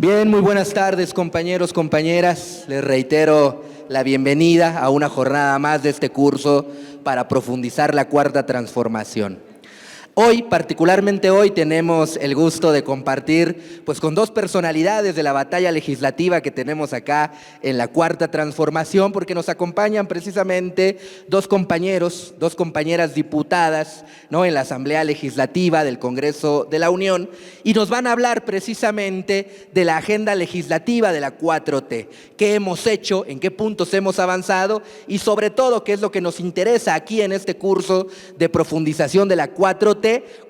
Bien, muy buenas tardes, compañeros, compañeras. Les reitero la bienvenida a una jornada más de este curso para profundizar la Cuarta Transformación. Hoy, particularmente hoy, tenemos el gusto de compartir con dos personalidades de la batalla legislativa que tenemos acá en la Cuarta Transformación, porque nos acompañan precisamente dos compañeros, dos compañeras diputadas, ¿no?, en la Asamblea Legislativa del Congreso de la Unión, y nos van a hablar precisamente de la agenda legislativa de la 4T, qué hemos hecho, en qué puntos hemos avanzado y sobre todo qué es lo que nos interesa aquí en este curso de profundización de la 4T,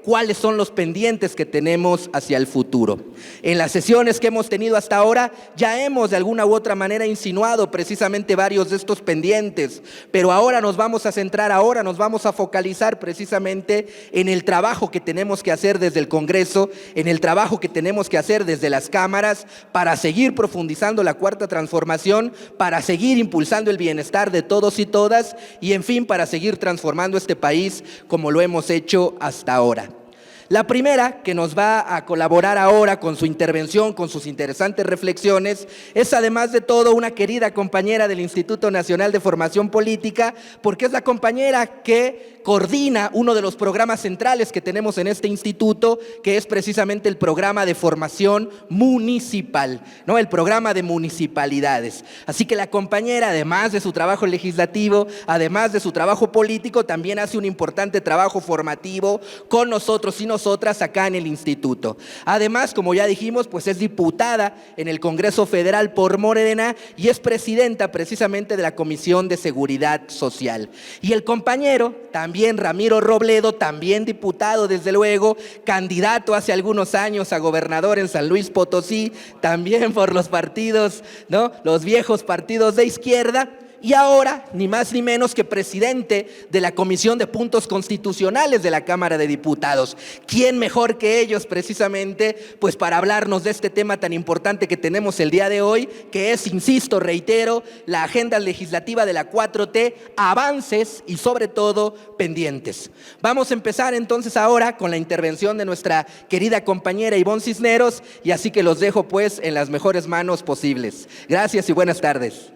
cuáles son los pendientes que tenemos hacia el futuro. En las sesiones que hemos tenido hasta ahora ya hemos de alguna u otra manera insinuado precisamente varios de estos pendientes, pero ahora nos vamos a centrar, ahora nos vamos a focalizar precisamente en el trabajo que tenemos que hacer desde el Congreso, en el trabajo que tenemos que hacer desde las cámaras para seguir profundizando la Cuarta Transformación, para seguir impulsando el bienestar de todos y todas y en fin para seguir transformando este país como lo hemos hecho hasta ahora. La primera que nos va a colaborar ahora con su intervención, con sus interesantes reflexiones, es además de todo una querida compañera del Instituto Nacional de Formación Política, porque es la compañera que coordina uno de los programas centrales que tenemos en este instituto, que es precisamente el programa de formación municipal, ¿no?, el programa de municipalidades. Así que la compañera, además de su trabajo legislativo, además de su trabajo político, también hace un importante trabajo formativo con nosotros y nosotras acá en el instituto. Además, como ya dijimos, es diputada en el Congreso Federal por Morena y es presidenta precisamente de la Comisión de Seguridad Social. Y el compañero, también Ramiro Robledo, también diputado desde luego, candidato hace algunos años a gobernador en San Luis Potosí, también por los partidos, ¿no?, los viejos partidos de izquierda. Y ahora, ni más ni menos que presidente de la Comisión de Puntos Constitucionales de la Cámara de Diputados. ¿Quién mejor que ellos precisamente para hablarnos de este tema tan importante que tenemos el día de hoy, que es, insisto, reitero, la agenda legislativa de la 4T, avances y sobre todo pendientes? Vamos a empezar entonces ahora con la intervención de nuestra querida compañera Ivonne Cisneros y así que los dejo en las mejores manos posibles. Gracias y buenas tardes.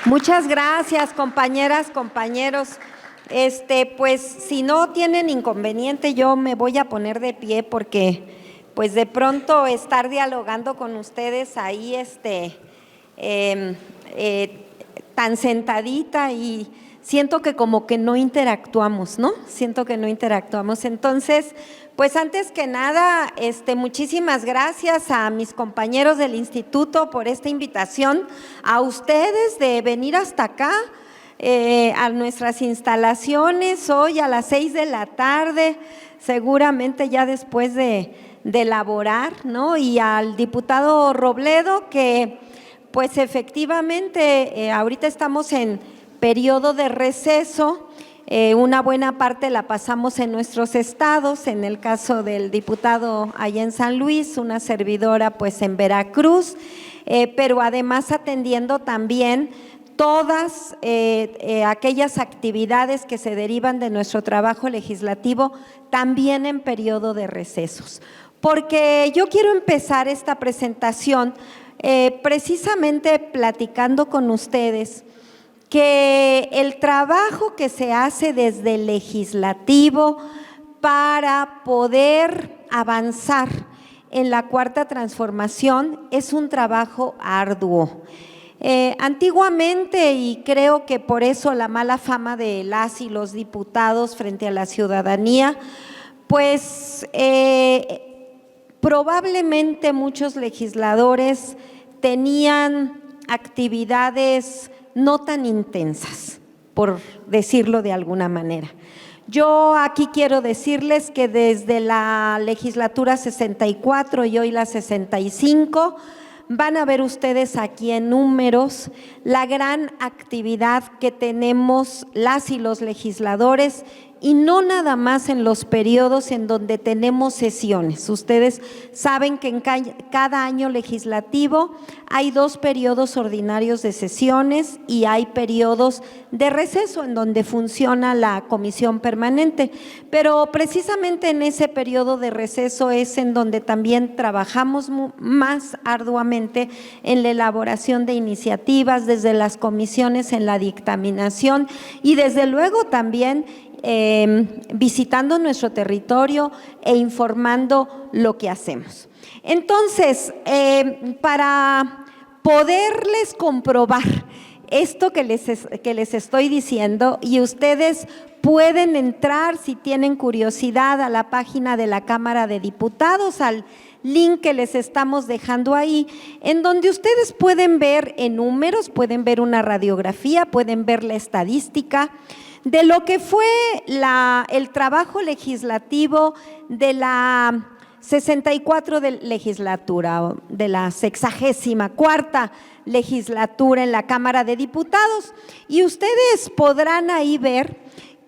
Muchas gracias, compañeras, compañeros. Si no tienen inconveniente, yo me voy a poner de pie porque, de pronto estar dialogando con ustedes ahí, tan sentadita y siento que como que no interactuamos, ¿no? Siento que no interactuamos. Entonces, antes que nada, muchísimas gracias a mis compañeros del instituto por esta invitación, a ustedes de venir hasta acá, a nuestras instalaciones hoy a las 6 de la tarde, seguramente ya después de elaborar, ¿no? Y al diputado Robledo que efectivamente ahorita estamos en periodo de receso. Una buena parte la pasamos en nuestros estados, en el caso del diputado allá en San Luis, una servidora en Veracruz, pero además atendiendo también todas aquellas actividades que se derivan de nuestro trabajo legislativo, también en periodo de recesos. Porque yo quiero empezar esta presentación precisamente platicando con ustedes que el trabajo que se hace desde el legislativo para poder avanzar en la Cuarta Transformación es un trabajo arduo. Antiguamente, y creo que por eso la mala fama de las y los diputados frente a la ciudadanía, probablemente muchos legisladores tenían actividades no tan intensas, por decirlo de alguna manera. Yo aquí quiero decirles que desde la legislatura 64 y hoy la 65, van a ver ustedes aquí en números la gran actividad que tenemos las y los legisladores y no nada más en los periodos en donde tenemos sesiones. Ustedes saben que en cada año legislativo hay 2 periodos ordinarios de sesiones y hay periodos de receso en donde funciona la comisión permanente, pero precisamente en ese periodo de receso es en donde también trabajamos más arduamente en la elaboración de iniciativas desde las comisiones en la dictaminación y desde luego también visitando nuestro territorio e informando lo que hacemos. Entonces, para poderles comprobar esto que les estoy diciendo, y ustedes pueden entrar si tienen curiosidad a la página de la Cámara de Diputados, al link que les estamos dejando ahí, en donde ustedes pueden ver en números, pueden ver una radiografía, pueden ver la estadística de lo que fue el trabajo legislativo de la 64 de legislatura, de la 64ª legislatura en la Cámara de Diputados, y ustedes podrán ahí ver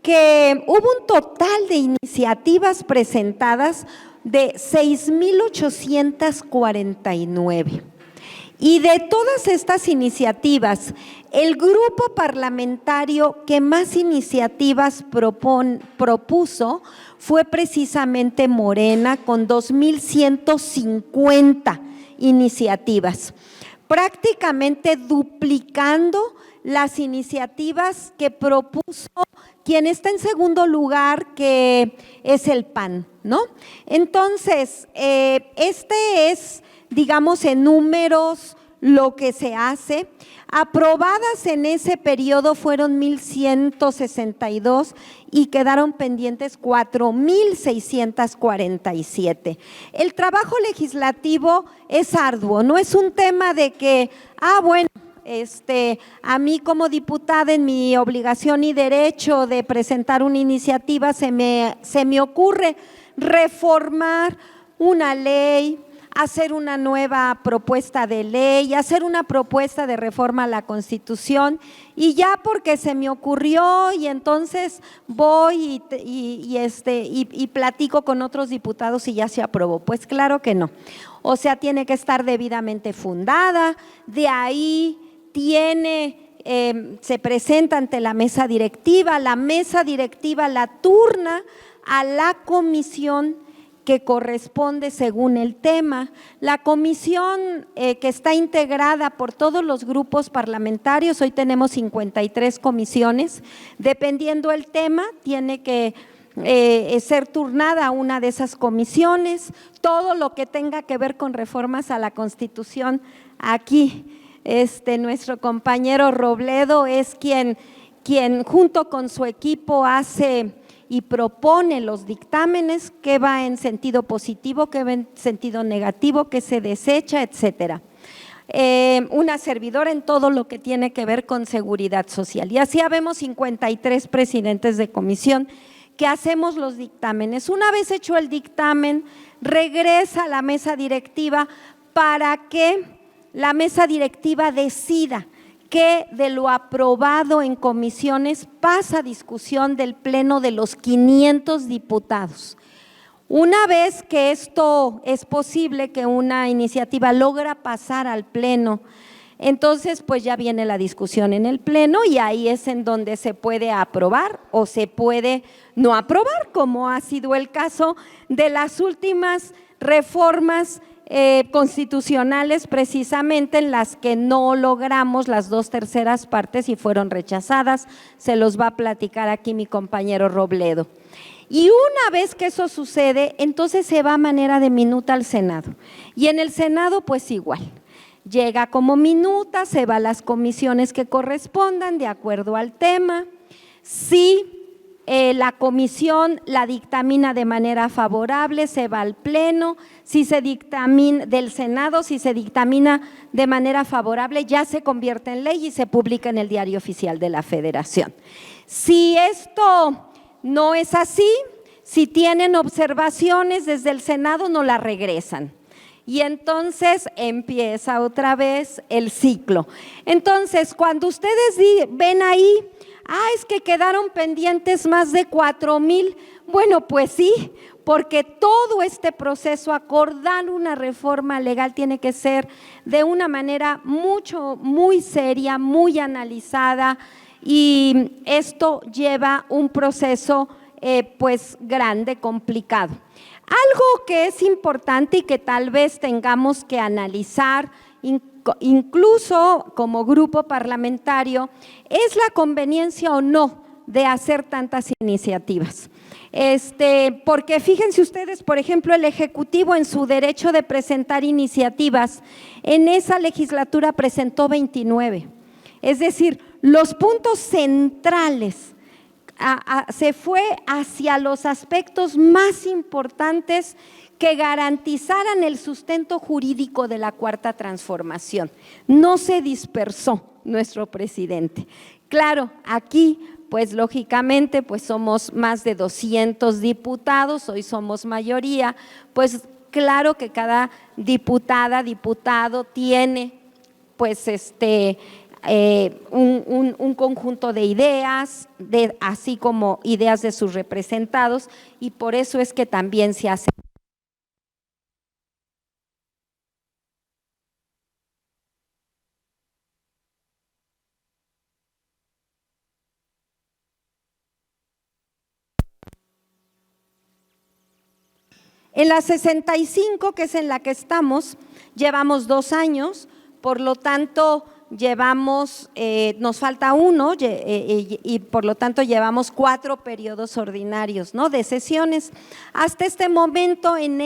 que hubo un total de iniciativas presentadas de 6,849. Y de todas estas iniciativas, el grupo parlamentario que más iniciativas propuso fue precisamente Morena, con 2,150 iniciativas, prácticamente duplicando las iniciativas que propuso quien está en segundo lugar, que es el PAN, ¿no? Entonces, este es, digamos, en números lo que se hace. Aprobadas en ese periodo fueron 1,162 y quedaron pendientes 4,647. El trabajo legislativo es arduo, no es un tema de que, bueno, a mí como diputada en mi obligación y derecho de presentar una iniciativa se me ocurre reformar una ley, hacer una nueva propuesta de ley, hacer una propuesta de reforma a la Constitución, y ya porque se me ocurrió y entonces voy y platico con otros diputados y ya se aprobó. Pues claro que no. O sea, tiene que estar debidamente fundada, de ahí se presenta ante la mesa directiva la turna a la comisión que corresponde según el tema. La comisión que está integrada por todos los grupos parlamentarios, hoy tenemos 53 comisiones, dependiendo el tema, tiene que ser turnada a una de esas comisiones. Todo lo que tenga que ver con reformas a la Constitución, aquí nuestro compañero Robledo es quien junto con su equipo hace y propone los dictámenes, que va en sentido positivo, que va en sentido negativo, que se desecha, etcétera. Una servidora en todo lo que tiene que ver con seguridad social. Y así habemos 53 presidentes de comisión que hacemos los dictámenes. Una vez hecho el dictamen, regresa a la mesa directiva para que la mesa directiva decida que de lo aprobado en comisiones pasa a discusión del pleno de los 500 diputados. Una vez que esto es posible, que una iniciativa logra pasar al pleno, entonces pues ya viene la discusión en el pleno y ahí es en donde se puede aprobar o se puede no aprobar, como ha sido el caso de las últimas reformas constitucionales, precisamente en las que no logramos las 2/3 partes y fueron rechazadas. Se los va a platicar aquí mi compañero Robledo. Y una vez que eso sucede, entonces se va a manera de minuta al Senado. Y en el Senado pues igual, llega como minuta, se va a las comisiones que correspondan de acuerdo al tema. Si la comisión la dictamina de manera favorable, se va al pleno. Si se dictamina del Senado, si se dictamina de manera favorable, ya se convierte en ley y se publica en el Diario Oficial de la Federación. Si esto no es así, si tienen observaciones desde el Senado, no la regresan. Y entonces empieza otra vez el ciclo. Entonces, cuando ustedes ven ahí Es que quedaron pendientes más de 4,000. Bueno, pues sí, porque todo este proceso, acordar una reforma legal, tiene que ser de una manera muy seria, muy analizada, y esto lleva un proceso pues grande, complicado. Algo que es importante y que tal vez tengamos que analizar, incluso como grupo parlamentario, es la conveniencia o no de hacer tantas iniciativas. Porque fíjense ustedes, por ejemplo, el Ejecutivo en su derecho de presentar iniciativas, en esa legislatura presentó 29. Es decir, los puntos centrales se fue hacia los aspectos más importantes que garantizaran el sustento jurídico de la Cuarta Transformación. No se dispersó nuestro presidente. Claro, aquí pues lógicamente pues somos más de 200 diputados, hoy somos mayoría, pues claro que cada diputada, diputado tiene pues un conjunto de ideas, así como ideas de sus representados, y por eso es que también se hace. En la 65, que es en la que estamos, llevamos 2 años, por lo tanto nos falta uno y por lo tanto llevamos 4 periodos ordinarios, ¿no?, de sesiones. Hasta este momento, en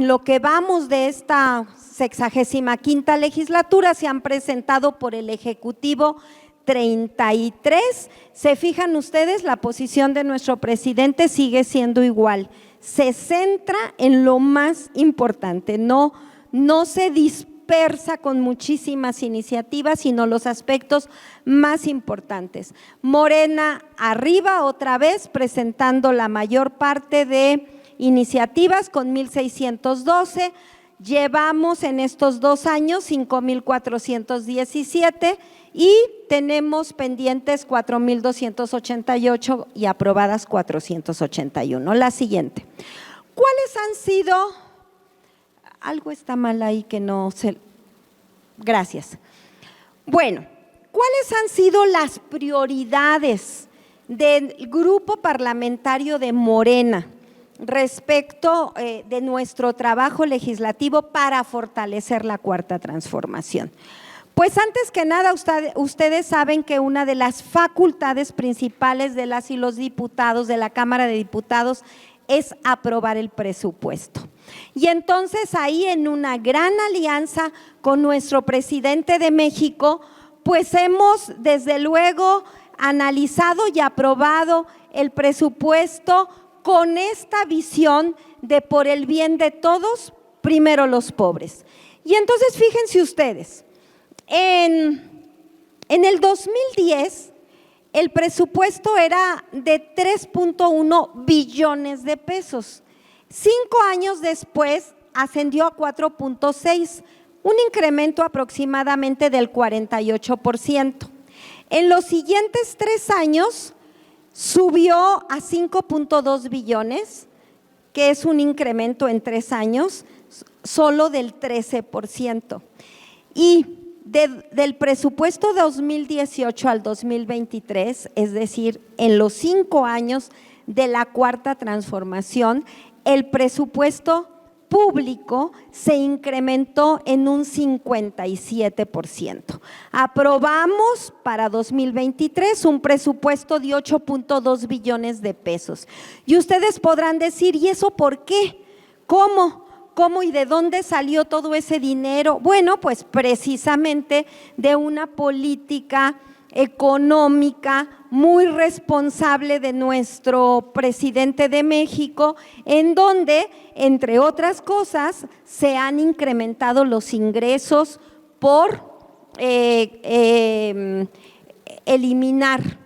lo que vamos de esta 65ª legislatura, se han presentado por el Ejecutivo 33. Se fijan ustedes, la posición de nuestro presidente sigue siendo igual. Se centra en lo más importante, no se dispersa con muchísimas iniciativas, sino los aspectos más importantes. Morena arriba otra vez, presentando la mayor parte de iniciativas con 1,612. Llevamos en estos 2 años 5,417 y tenemos pendientes 4,288 y aprobadas 481. La siguiente. ¿Cuáles han sido? Algo está mal ahí que no sé. Gracias. Bueno, ¿cuáles han sido las prioridades del grupo parlamentario de Morena respecto de nuestro trabajo legislativo para fortalecer la Cuarta Transformación? Pues antes que nada, ustedes saben que una de las facultades principales de las y los diputados de la Cámara de Diputados es aprobar el presupuesto. Y entonces ahí, en una gran alianza con nuestro presidente de México, pues hemos desde luego analizado y aprobado el presupuesto con esta visión de por el bien de todos, primero los pobres. Y entonces fíjense ustedes, en el 2010 el presupuesto era de 3,1 billones de pesos. 5 años después ascendió a 4,6, un incremento aproximadamente del 48%. En los siguientes 3 años subió a 5,2 billones, que es un incremento en 3 años solo del 13%. Y del presupuesto 2018 al 2023, es decir, en los 5 años de la Cuarta Transformación, el presupuesto público se incrementó en un 57%. Aprobamos para 2023 un presupuesto de 8,2 billones de pesos. Y ustedes podrán decir, ¿y eso por qué? ¿Cómo y de dónde salió todo ese dinero? Bueno, pues precisamente de una política económica muy responsable de nuestro presidente de México, en donde, entre otras cosas, se han incrementado los ingresos por eliminar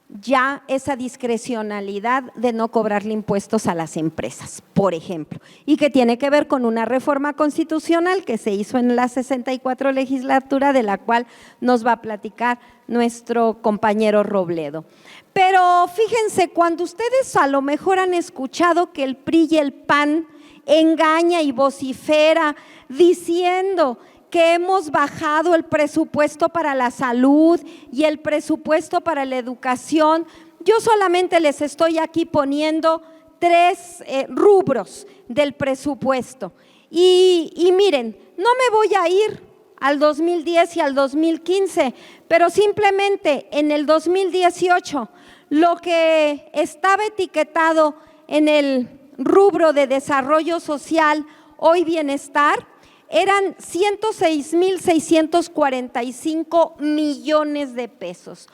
ya esa discrecionalidad de no cobrarle impuestos a las empresas, por ejemplo, y que tiene que ver con una reforma constitucional que se hizo en la 64 legislatura, de la cual nos va a platicar nuestro compañero Robledo. Pero fíjense, cuando ustedes a lo mejor han escuchado que el PRI y el PAN engaña y vocifera diciendo que hemos bajado el presupuesto para la salud y el presupuesto para la educación, yo solamente les estoy aquí poniendo 3 rubros del presupuesto. Y miren, no me voy a ir al 2010 y al 2015, pero simplemente en el 2018, lo que estaba etiquetado en el rubro de desarrollo social, hoy bienestar, eran 106,645 millones de pesos.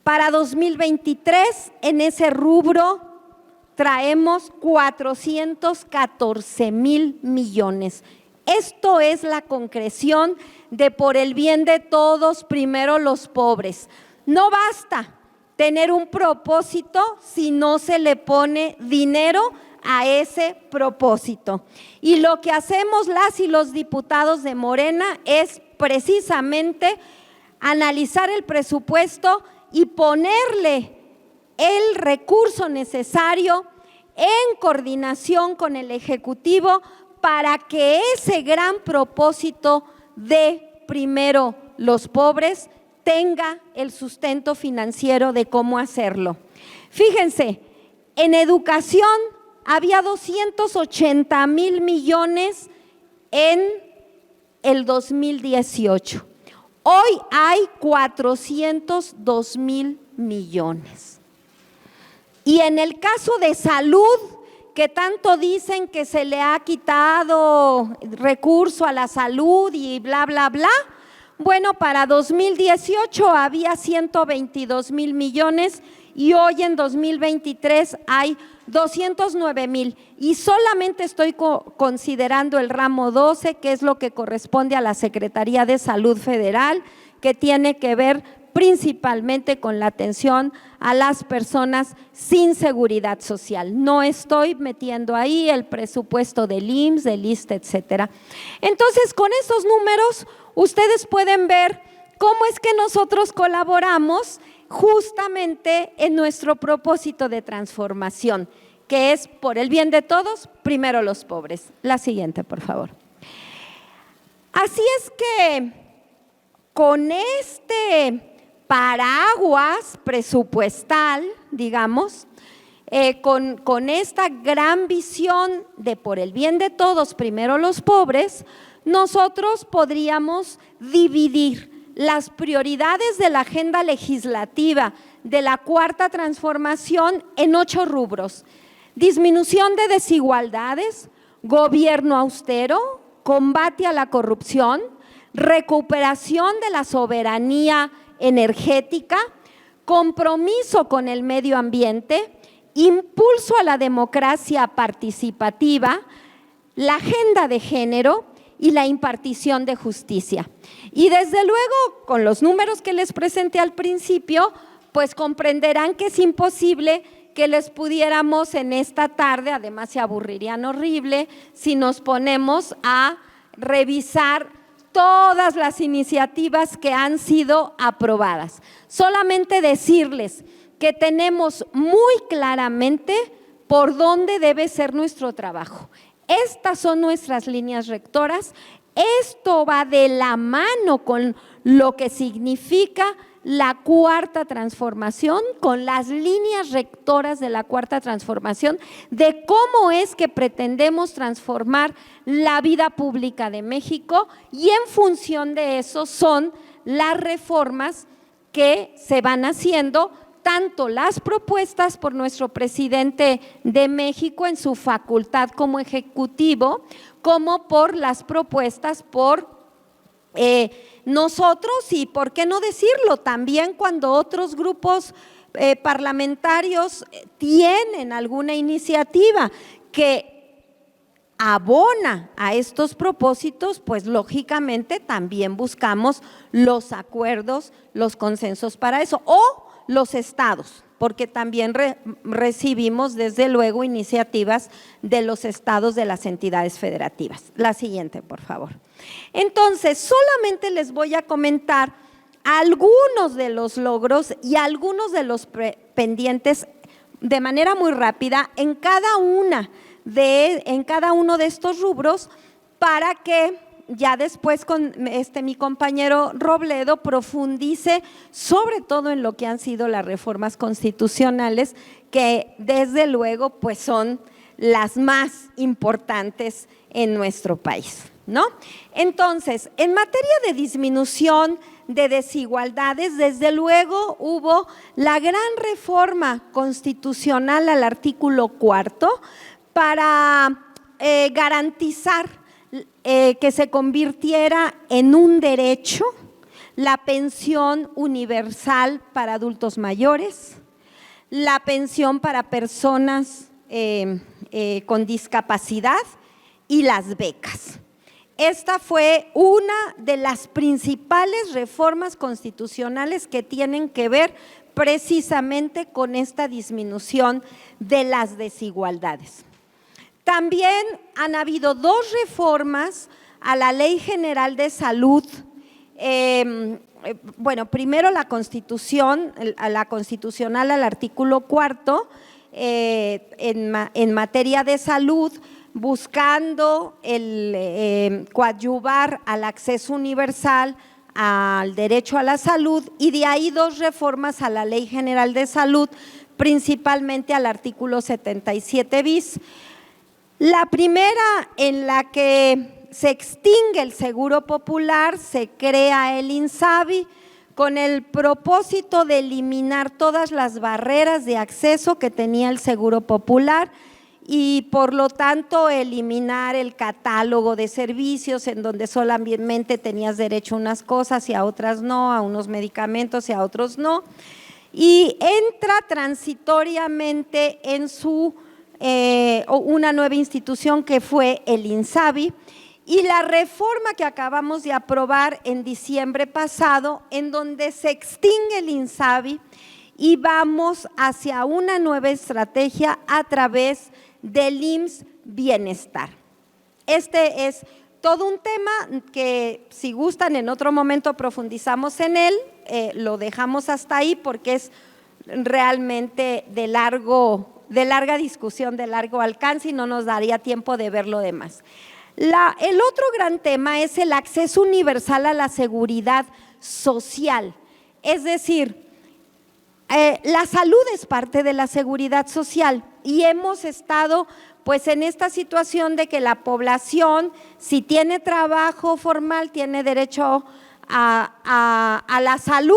Para 2023, en ese rubro, traemos 414,000 millones. Esto es la concreción de por el bien de todos, primero los pobres. No basta tener un propósito si no se le pone dinero a ese propósito. Y lo que hacemos las y los diputados de Morena es precisamente analizar el presupuesto y ponerle el recurso necesario en coordinación con el Ejecutivo para que ese gran propósito de primero los pobres tenga el sustento financiero de cómo hacerlo. Fíjense, en educación había 280,000 millones en el 2018. Hoy hay 402,000 millones. Y en el caso de salud, que tanto dicen que se le ha quitado recurso a la salud y bla, bla, bla, bueno, para 2018 había 122,000 millones y hoy en 2023 hay 209,000, y solamente estoy considerando el ramo 12, que es lo que corresponde a la Secretaría de Salud Federal, que tiene que ver principalmente con la atención a las personas sin seguridad social. No estoy metiendo ahí el presupuesto del IMSS, del ISSSTE, etcétera. Entonces, con esos números, ustedes pueden ver cómo es que nosotros colaboramos justamente en nuestro propósito de transformación, que es por el bien de todos, primero los pobres. La siguiente, por favor. Así es que con este paraguas presupuestal, digamos, con esta gran visión de por el bien de todos, primero los pobres, nosotros podríamos dividir las prioridades de la agenda legislativa de la Cuarta Transformación en 8 rubros: disminución de desigualdades, gobierno austero, combate a la corrupción, recuperación de la soberanía energética, compromiso con el medio ambiente, impulso a la democracia participativa, la agenda de género y la impartición de justicia. Y desde luego, con los números que les presenté al principio, pues comprenderán que es imposible que les pudiéramos en esta tarde, además se aburrirían horrible si nos ponemos a revisar todas las iniciativas que han sido aprobadas. Solamente decirles que tenemos muy claramente por dónde debe ser nuestro trabajo. Estas son nuestras líneas rectoras. Esto va de la mano con lo que significa la Cuarta Transformación, con las líneas rectoras de la Cuarta Transformación, de cómo es que pretendemos transformar la vida pública de México, y en función de eso son las reformas que se van haciendo, tanto las propuestas por nuestro presidente de México en su facultad como ejecutivo, como por las propuestas por nosotros, y por qué no decirlo, también cuando otros grupos parlamentarios tienen alguna iniciativa que abona a estos propósitos, pues lógicamente también buscamos los acuerdos, los consensos para eso, o los estados, porque también recibimos desde luego iniciativas de los estados de las entidades federativas. La siguiente, por favor. Entonces, solamente les voy a comentar algunos de los logros y algunos de los pendientes de manera muy rápida en cada uno de estos rubros, para que ya después con mi compañero Robledo profundice sobre todo en lo que han sido las reformas constitucionales, que desde luego pues son las más importantes en nuestro país, ¿no? Entonces, en materia de disminución de desigualdades, desde luego hubo la gran reforma constitucional al artículo 4 para garantizar que se convirtiera en un derecho la pensión universal para adultos mayores, la pensión para personas con discapacidad y las becas. Esta fue una de las principales reformas constitucionales que tienen que ver precisamente con esta disminución de las desigualdades. También han habido dos reformas a la Ley General de Salud. Bueno, primero la constitucional al artículo 4 en materia de salud, buscando coadyuvar al acceso universal al derecho a la salud, y de ahí dos reformas a la Ley General de Salud, principalmente al artículo 77 bis. La primera, en la que se extingue el Seguro Popular, se crea el INSABI con el propósito de eliminar todas las barreras de acceso que tenía el Seguro Popular y por lo tanto eliminar el catálogo de servicios en donde solamente tenías derecho a unas cosas y a otras no, a unos medicamentos y a otros no, y entra transitoriamente en una nueva institución que fue el INSABI, y la reforma que acabamos de aprobar en diciembre pasado, en donde se extingue el INSABI y vamos hacia una nueva estrategia a través del IMSS Bienestar. Este es todo un tema que, si gustan, en otro momento profundizamos en él, lo dejamos hasta ahí porque es realmente de larga discusión, de largo alcance, y no nos daría tiempo de ver lo demás. El otro gran tema es el acceso universal a la seguridad social, es decir, la salud es parte de la seguridad social y hemos estado pues en esta situación de que la población, si tiene trabajo formal, tiene derecho a la salud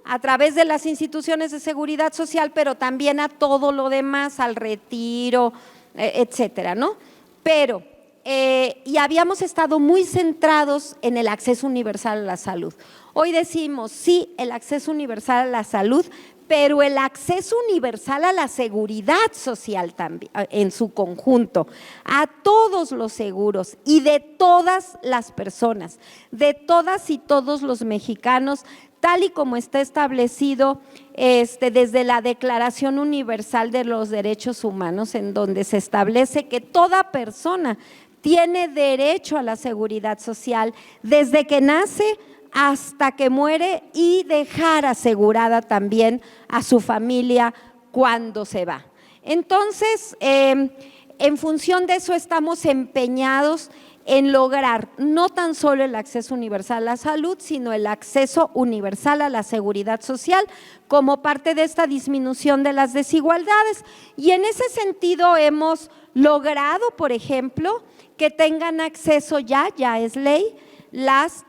a través de las instituciones de seguridad social, pero también a todo lo demás, al retiro, etcétera, ¿no? Pero y habíamos estado muy centrados en el acceso universal a la salud. Hoy decimos sí, el acceso universal a la salud, pero el acceso universal a la seguridad social también, en su conjunto, a todos los seguros y de todas las personas, de todas y todos los mexicanos, tal y como está establecido desde la Declaración Universal de los Derechos Humanos, en donde se establece que toda persona tiene derecho a la seguridad social desde que nace hasta que muere, y dejar asegurada también a su familia cuando se va. Entonces, en función de eso estamos empeñados en lograr no tan solo el acceso universal a la salud, sino el acceso universal a la seguridad social como parte de esta disminución de las desigualdades. Y en ese sentido hemos logrado, por ejemplo, que tengan acceso ya es ley, las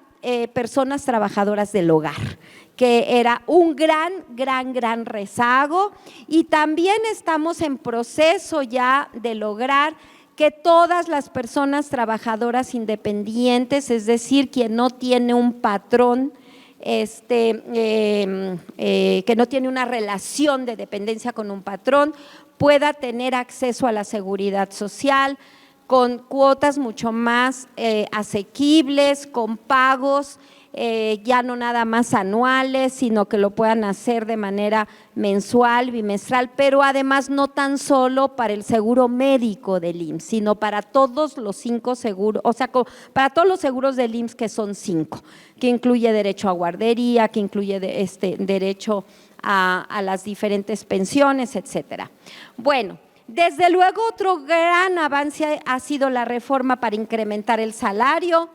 personas trabajadoras del hogar, que era un gran rezago, y también estamos en proceso ya de lograr que todas las personas trabajadoras independientes, es decir, quien no tiene un patrón, que no tiene una relación de dependencia con un patrón, pueda tener acceso a la seguridad social con cuotas mucho más asequibles, con pagos ya no nada más anuales, sino que lo puedan hacer de manera mensual, bimestral, pero además no tan solo para el seguro médico del IMSS, sino para todos los 5 seguros, o sea, para todos los seguros del IMSS, que son 5, que incluye derecho a guardería, que incluye derecho a las diferentes pensiones, etcétera. Bueno, desde luego otro gran avance ha sido la reforma para incrementar el salario.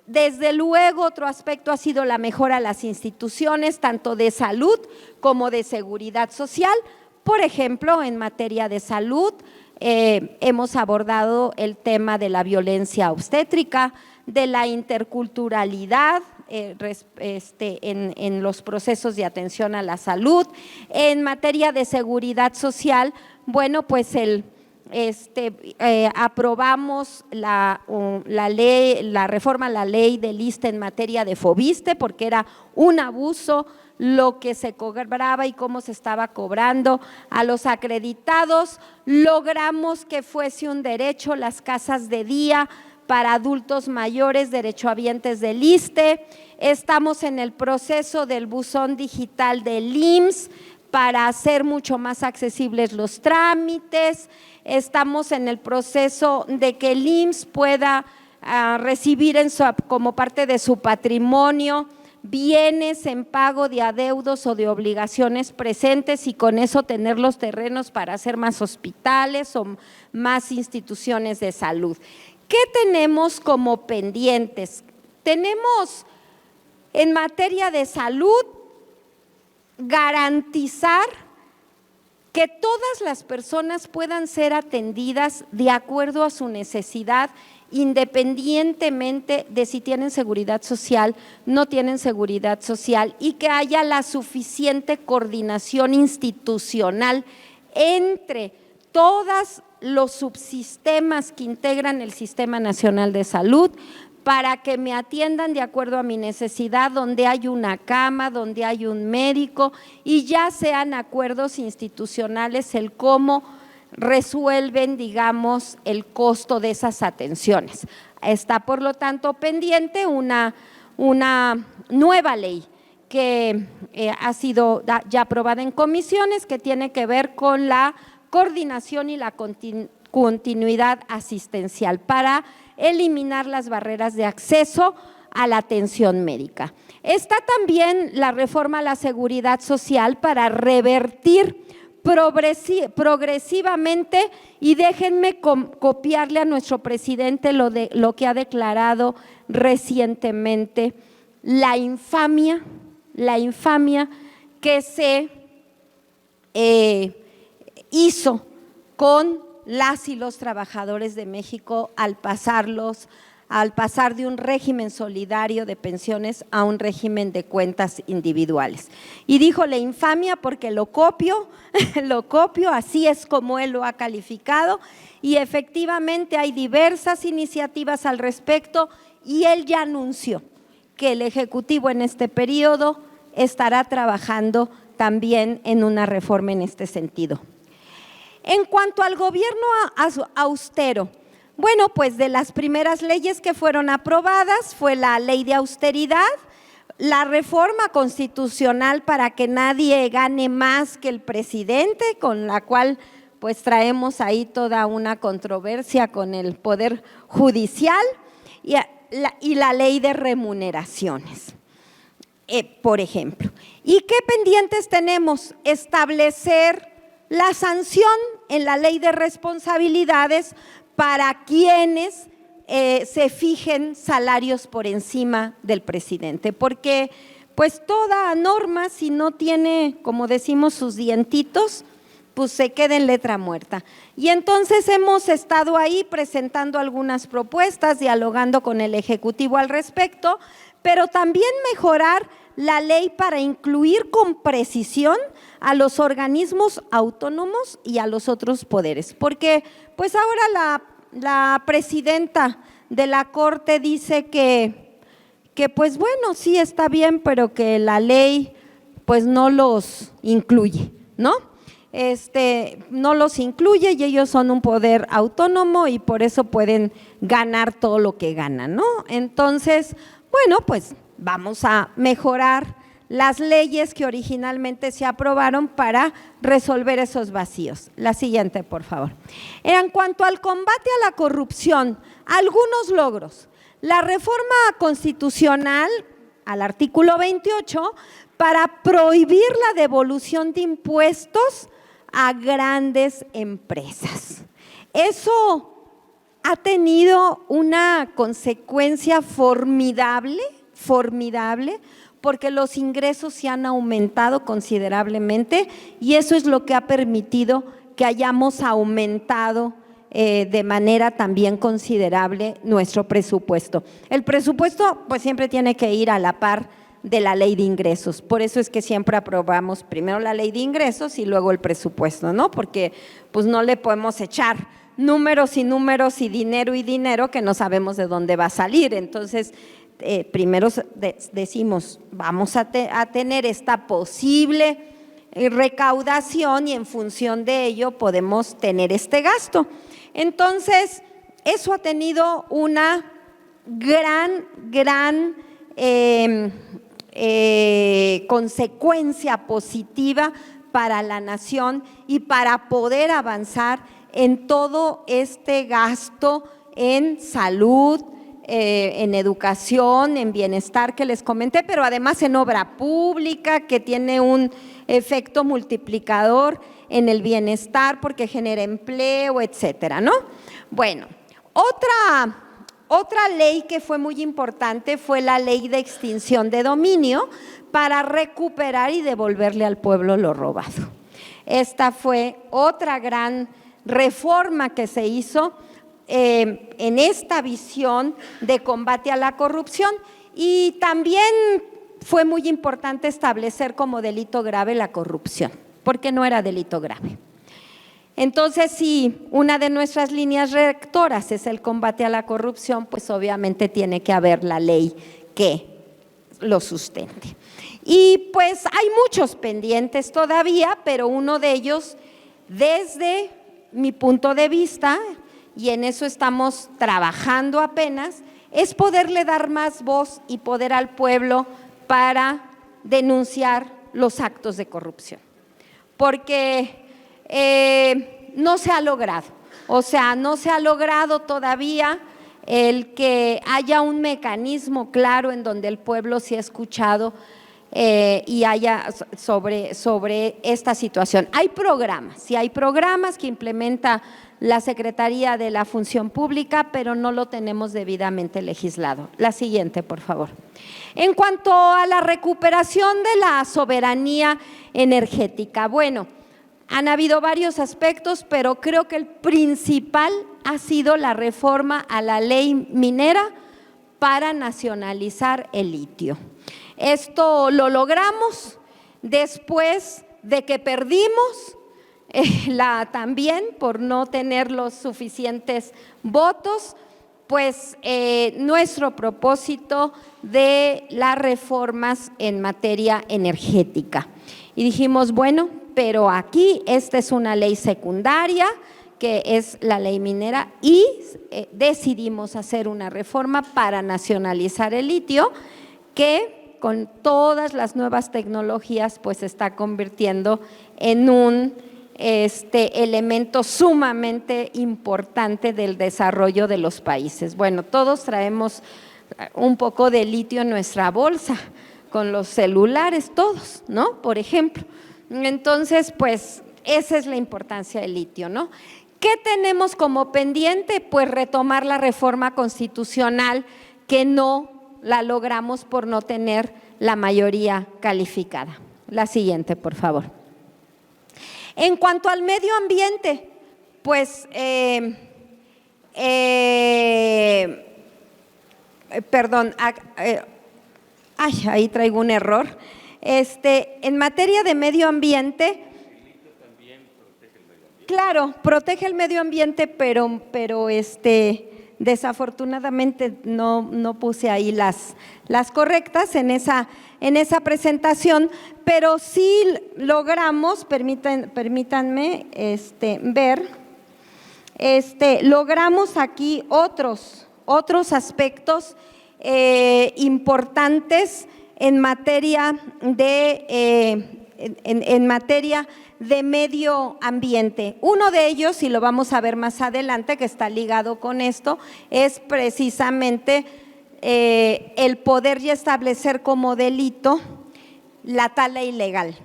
Desde luego, otro aspecto ha sido la mejora a las instituciones, tanto de salud como de seguridad social. Por ejemplo, en materia de salud, hemos abordado el tema de la violencia obstétrica, de la interculturalidad en los procesos de atención a la salud. En materia de seguridad social, bueno, pues aprobamos la reforma a la ley del ISSSTE en materia de FOBISSSTE, porque era un abuso lo que se cobraba y cómo se estaba cobrando a los acreditados. Logramos que fuese un derecho las casas de día para adultos mayores, derechohabientes del ISSSTE. Estamos en el proceso del buzón digital del IMSS para hacer mucho más accesibles los trámites. Estamos en el proceso de que el IMSS pueda recibir como parte de su patrimonio bienes en pago de adeudos o de obligaciones presentes, y con eso tener los terrenos para hacer más hospitales o más instituciones de salud. ¿Qué tenemos como pendientes? Tenemos en materia de salud garantizar que todas las personas puedan ser atendidas de acuerdo a su necesidad, independientemente de si tienen seguridad social, no tienen seguridad social, y que haya la suficiente coordinación institucional entre todos los subsistemas que integran el Sistema Nacional de Salud, para que me atiendan de acuerdo a mi necesidad, donde hay una cama, donde hay un médico, y ya sean acuerdos institucionales el cómo resuelven, digamos, el costo de esas atenciones. Está, por lo tanto, pendiente una nueva ley que ha sido ya aprobada en comisiones, que tiene que ver con la coordinación y la continuidad asistencial para eliminar las barreras de acceso a la atención médica. Está también la reforma a la seguridad social para revertir progresivamente, y déjenme copiarle a nuestro presidente lo que ha declarado recientemente, la infamia que se hizo con las y los trabajadores de México al pasar de un régimen solidario de pensiones a un régimen de cuentas individuales. Y dijo la infamia porque lo copio, así es como él lo ha calificado, y efectivamente hay diversas iniciativas al respecto, y él ya anunció que el Ejecutivo en este periodo estará trabajando también en una reforma en este sentido. En cuanto al gobierno austero, bueno, pues de las primeras leyes que fueron aprobadas fue la ley de austeridad, la reforma constitucional para que nadie gane más que el presidente, con la cual pues traemos ahí toda una controversia con el Poder Judicial, y la ley de remuneraciones, por ejemplo. ¿Y qué pendientes tenemos? Establecer la sanción en la ley de responsabilidades para quienes se fijen salarios por encima del presidente, porque pues toda norma, si no tiene, como decimos, sus dientitos, pues se queda en letra muerta. Y entonces hemos estado ahí presentando algunas propuestas, dialogando con el Ejecutivo al respecto, pero también mejorar la ley para incluir con precisión a los organismos autónomos y a los otros poderes, porque pues ahora la presidenta de la Corte dice que pues bueno, sí está bien, pero que la ley pues no los incluye, ¿no? No los incluye, y ellos son un poder autónomo y por eso pueden ganar todo lo que ganan, ¿no? Entonces, bueno, pues vamos a mejorar las leyes que originalmente se aprobaron para resolver esos vacíos. La siguiente, por favor. En cuanto al combate a la corrupción, algunos logros. La reforma constitucional al artículo 28 para prohibir la devolución de impuestos a grandes empresas. Eso ha tenido una consecuencia formidable, porque los ingresos se han aumentado considerablemente y eso es lo que ha permitido que hayamos aumentado de manera también considerable nuestro presupuesto. El presupuesto pues siempre tiene que ir a la par de la ley de ingresos, por eso es que siempre aprobamos primero la ley de ingresos y luego el presupuesto, ¿no? Porque pues no le podemos echar números y números y dinero que no sabemos de dónde va a salir. Entonces primero decimos vamos a tener esta posible recaudación y en función de ello podemos tener este gasto. Entonces eso ha tenido una gran consecuencia positiva para la nación y para poder avanzar en todo este gasto en salud, en educación, en bienestar que les comenté, pero además en obra pública que tiene un efecto multiplicador en el bienestar porque genera empleo, etcétera, ¿no? Bueno, otra ley que fue muy importante fue la ley de extinción de dominio para recuperar y devolverle al pueblo lo robado. Esta fue otra gran reforma que se hizo en esta visión de combate a la corrupción y también fue muy importante establecer como delito grave la corrupción, porque no era delito grave. Entonces, si una de nuestras líneas rectoras es el combate a la corrupción, pues obviamente tiene que haber la ley que lo sustente. Y pues hay muchos pendientes todavía, pero uno de ellos, desde mi punto de vista, y en eso estamos trabajando apenas, es poderle dar más voz y poder al pueblo para denunciar los actos de corrupción. Porque no se ha logrado, o sea, no se ha logrado todavía el que haya un mecanismo claro en donde el pueblo se ha escuchado y haya sobre esta situación. Hay programas que implementa la Secretaría de la Función Pública, pero no lo tenemos debidamente legislado. La siguiente, por favor. En cuanto a la recuperación de la soberanía energética, bueno, han habido varios aspectos, pero creo que el principal ha sido la reforma a la ley minera para nacionalizar el litio. Esto lo logramos después de que perdimos también por no tener los suficientes votos, pues nuestro propósito de las reformas en materia energética. Y dijimos, bueno, pero aquí esta es una ley secundaria, que es la ley minera, y decidimos hacer una reforma para nacionalizar el litio, que con todas las nuevas tecnologías pues se está convirtiendo en un elemento sumamente importante del desarrollo de los países. Bueno, todos traemos un poco de litio en nuestra bolsa, con los celulares todos, ¿no? Por ejemplo. Entonces, pues esa es la importancia del litio, ¿no? ¿Qué tenemos como pendiente? Pues retomar la reforma constitucional que no la logramos por no tener la mayoría calificada. La siguiente, por favor. En cuanto al medio ambiente, pues, ahí traigo un error. En materia de medio ambiente, claro, protege el medio ambiente, pero desafortunadamente no puse ahí las correctas en esa presentación, pero sí logramos, permítanme ver, logramos aquí otros aspectos importantes en materia de medio ambiente. Uno de ellos, y lo vamos a ver más adelante, que está ligado con esto, es precisamente el poder ya establecer como delito la tala ilegal,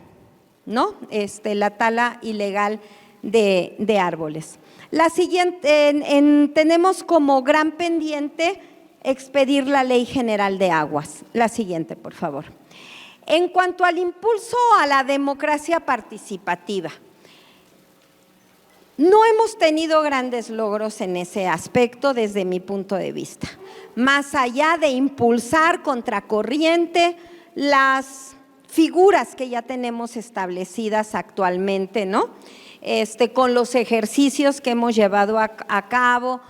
¿no? La tala ilegal de árboles. La siguiente, tenemos como gran pendiente expedir la Ley General de Aguas. La siguiente, por favor. En cuanto al impulso a la democracia participativa, no hemos tenido grandes logros en ese aspecto desde mi punto de vista. Más allá de impulsar contracorriente las figuras que ya tenemos establecidas actualmente, ¿no? Con los ejercicios que hemos llevado a cabo,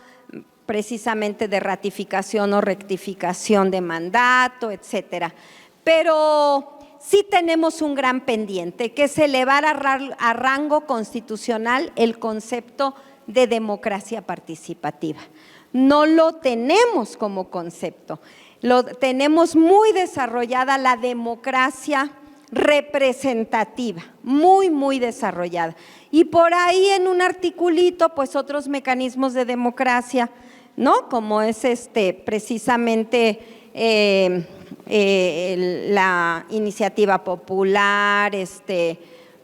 precisamente de ratificación o rectificación de mandato, etcétera. Pero sí tenemos un gran pendiente, que es elevar a rango constitucional el concepto de democracia participativa. No lo tenemos como concepto, lo tenemos muy desarrollada la democracia representativa, muy desarrollada. Y por ahí en un articulito, pues otros mecanismos de democracia, ¿no? Como es precisamente la iniciativa popular,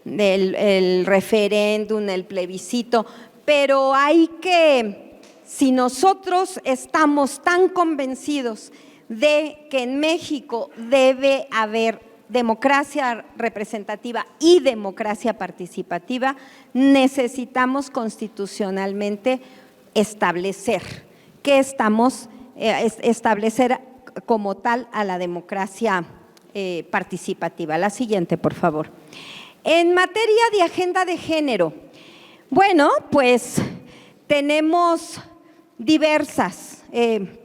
el referéndum, el plebiscito, pero hay que, si nosotros estamos tan convencidos de que en México debe haber democracia representativa y democracia participativa, necesitamos constitucionalmente establecer establecer como tal a la democracia participativa. La siguiente, por favor. En materia de agenda de género, bueno, pues tenemos diversas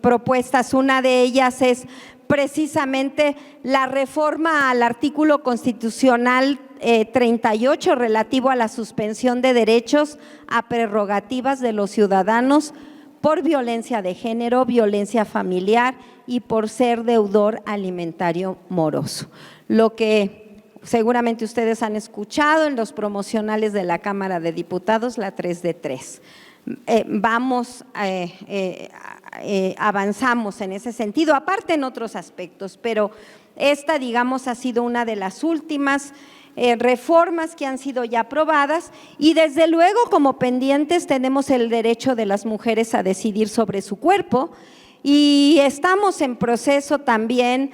propuestas. Una de ellas es precisamente la reforma al artículo constitucional 38 relativo a la suspensión de derechos a prerrogativas de los ciudadanos por violencia de género, violencia familiar y por ser deudor alimentario moroso. Lo que seguramente ustedes han escuchado en los promocionales de la Cámara de Diputados, la 3 de 3. Avanzamos en ese sentido, aparte en otros aspectos, pero esta, digamos, ha sido una de las últimas reformas que han sido ya aprobadas, y desde luego como pendientes tenemos el derecho de las mujeres a decidir sobre su cuerpo, y estamos en proceso también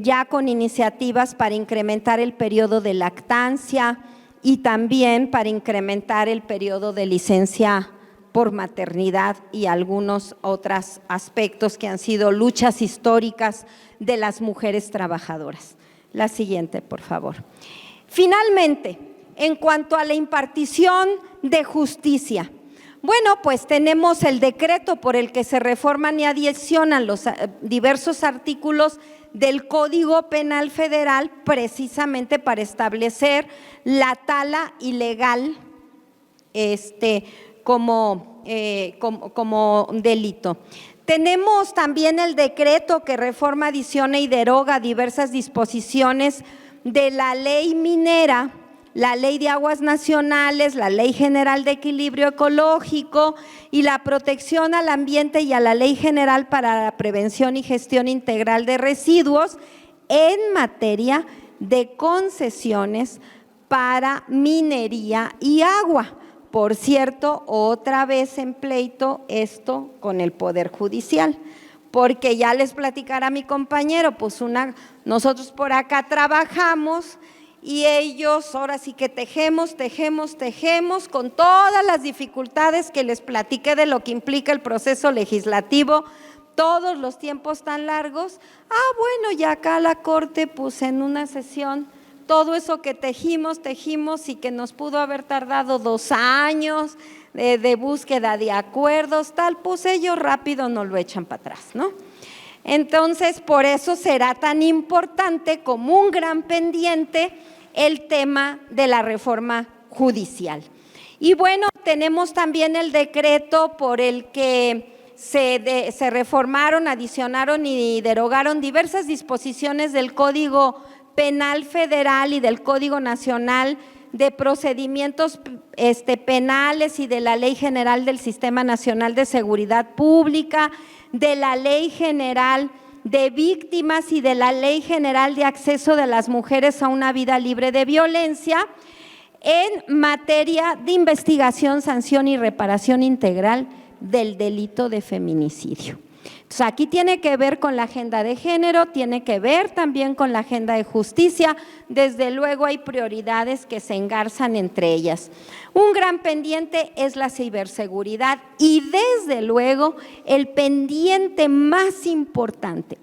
ya con iniciativas para incrementar el periodo de lactancia y también para incrementar el periodo de licencia por maternidad y algunos otros aspectos que han sido luchas históricas de las mujeres trabajadoras. La siguiente, por favor. Finalmente, en cuanto a la impartición de justicia, bueno, pues tenemos el decreto por el que se reforman y adicionan los diversos artículos del Código Penal Federal precisamente para establecer la tala ilegal como delito. Tenemos también el decreto que reforma, adiciona y deroga diversas disposiciones de la ley minera, la Ley de Aguas Nacionales, la Ley General de Equilibrio Ecológico y la protección al ambiente y a la Ley General para la Prevención y Gestión Integral de Residuos en materia de concesiones para minería y agua. Por cierto, otra vez en pleito esto con el Poder Judicial, porque ya les platicará mi compañero, pues nosotros por acá trabajamos y ellos ahora sí que tejemos con todas las dificultades que les platiqué de lo que implica el proceso legislativo, todos los tiempos tan largos. Bueno, ya acá la Corte, pues en una sesión, todo eso que tejimos y que nos pudo haber tardado 2 años de búsqueda de acuerdos, tal, pues ellos rápido nos lo echan para atrás, ¿no? Entonces, por eso será tan importante como un gran pendiente el tema de la reforma judicial. Y bueno, tenemos también el decreto por el que se reformaron, adicionaron y derogaron diversas disposiciones del Código Penal Federal y del Código Nacional de Procedimientos Penales y de la Ley General del Sistema Nacional de Seguridad Pública, de la Ley General de Víctimas y de la Ley General de Acceso de las Mujeres a una Vida Libre de Violencia en materia de investigación, sanción y reparación integral del delito de feminicidio. Entonces, aquí tiene que ver con la agenda de género, tiene que ver también con la agenda de justicia. Desde luego hay prioridades que se engarzan entre ellas. Un gran pendiente es la ciberseguridad y desde luego el pendiente más importante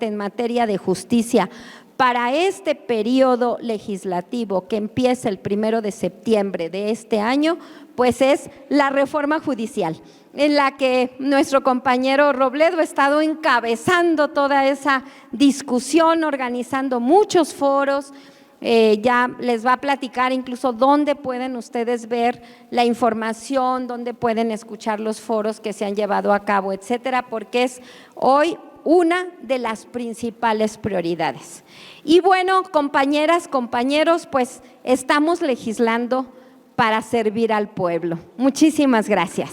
en materia de justicia para este periodo legislativo que empieza el 1 de septiembre de este año, pues es la reforma judicial, en la que nuestro compañero Robledo ha estado encabezando toda esa discusión, organizando muchos foros. Ya les va a platicar incluso dónde pueden ustedes ver la información, dónde pueden escuchar los foros que se han llevado a cabo, etcétera, porque es hoy una de las principales prioridades. Y bueno, compañeras, compañeros, pues estamos legislando para servir al pueblo. Muchísimas gracias.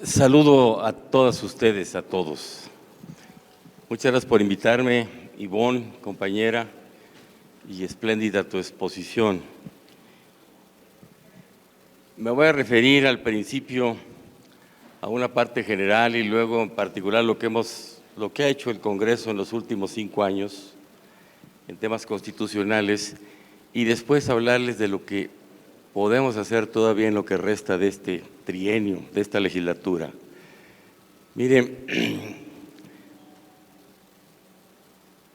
Saludo a todas ustedes, a todos. Muchas gracias por invitarme, Ivonne, compañera, y espléndida tu exposición. Me voy a referir al principio a una parte general y luego en particular lo que ha hecho el Congreso en los últimos 5 años en temas constitucionales y después hablarles de lo que podemos hacer todavía en lo que resta de este trienio, de esta legislatura. Miren,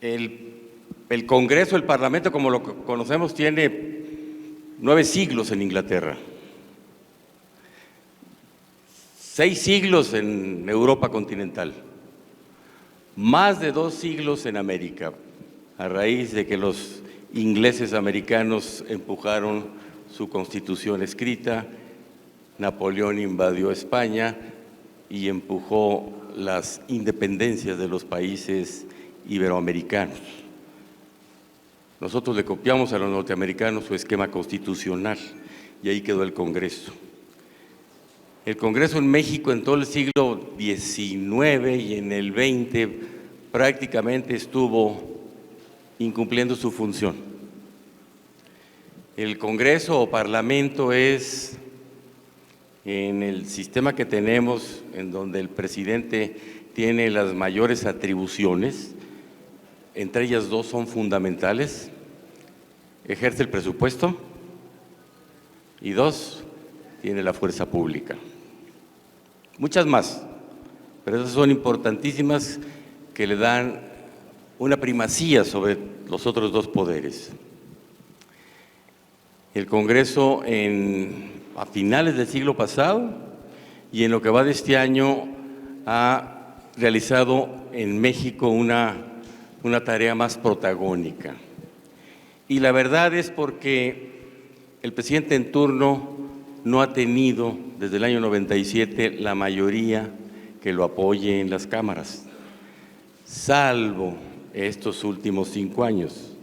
el Congreso, el Parlamento, como lo conocemos, tiene 9 siglos en Inglaterra, 6 siglos en Europa continental, más de 2 siglos en América, a raíz de que los ingleses americanos empujaron su constitución escrita, Napoleón invadió España y empujó las independencias de los países iberoamericanos. Nosotros le copiamos a los norteamericanos su esquema constitucional y ahí quedó el Congreso. El Congreso en México en todo el siglo XIX y en el XX prácticamente estuvo incumpliendo su función. El Congreso o Parlamento es, en el sistema que tenemos, en donde el presidente tiene las mayores atribuciones, entre ellas 2 son fundamentales: ejerce el presupuesto y 2, tiene la fuerza pública. Muchas más, pero esas son importantísimas, que le dan una primacía sobre los otros 2 poderes. El Congreso a finales del siglo pasado y en lo que va de este año ha realizado en México una tarea más protagónica. Y la verdad es porque el presidente en turno no ha tenido desde el año 97 la mayoría que lo apoye en las cámaras, salvo estos últimos 5 años,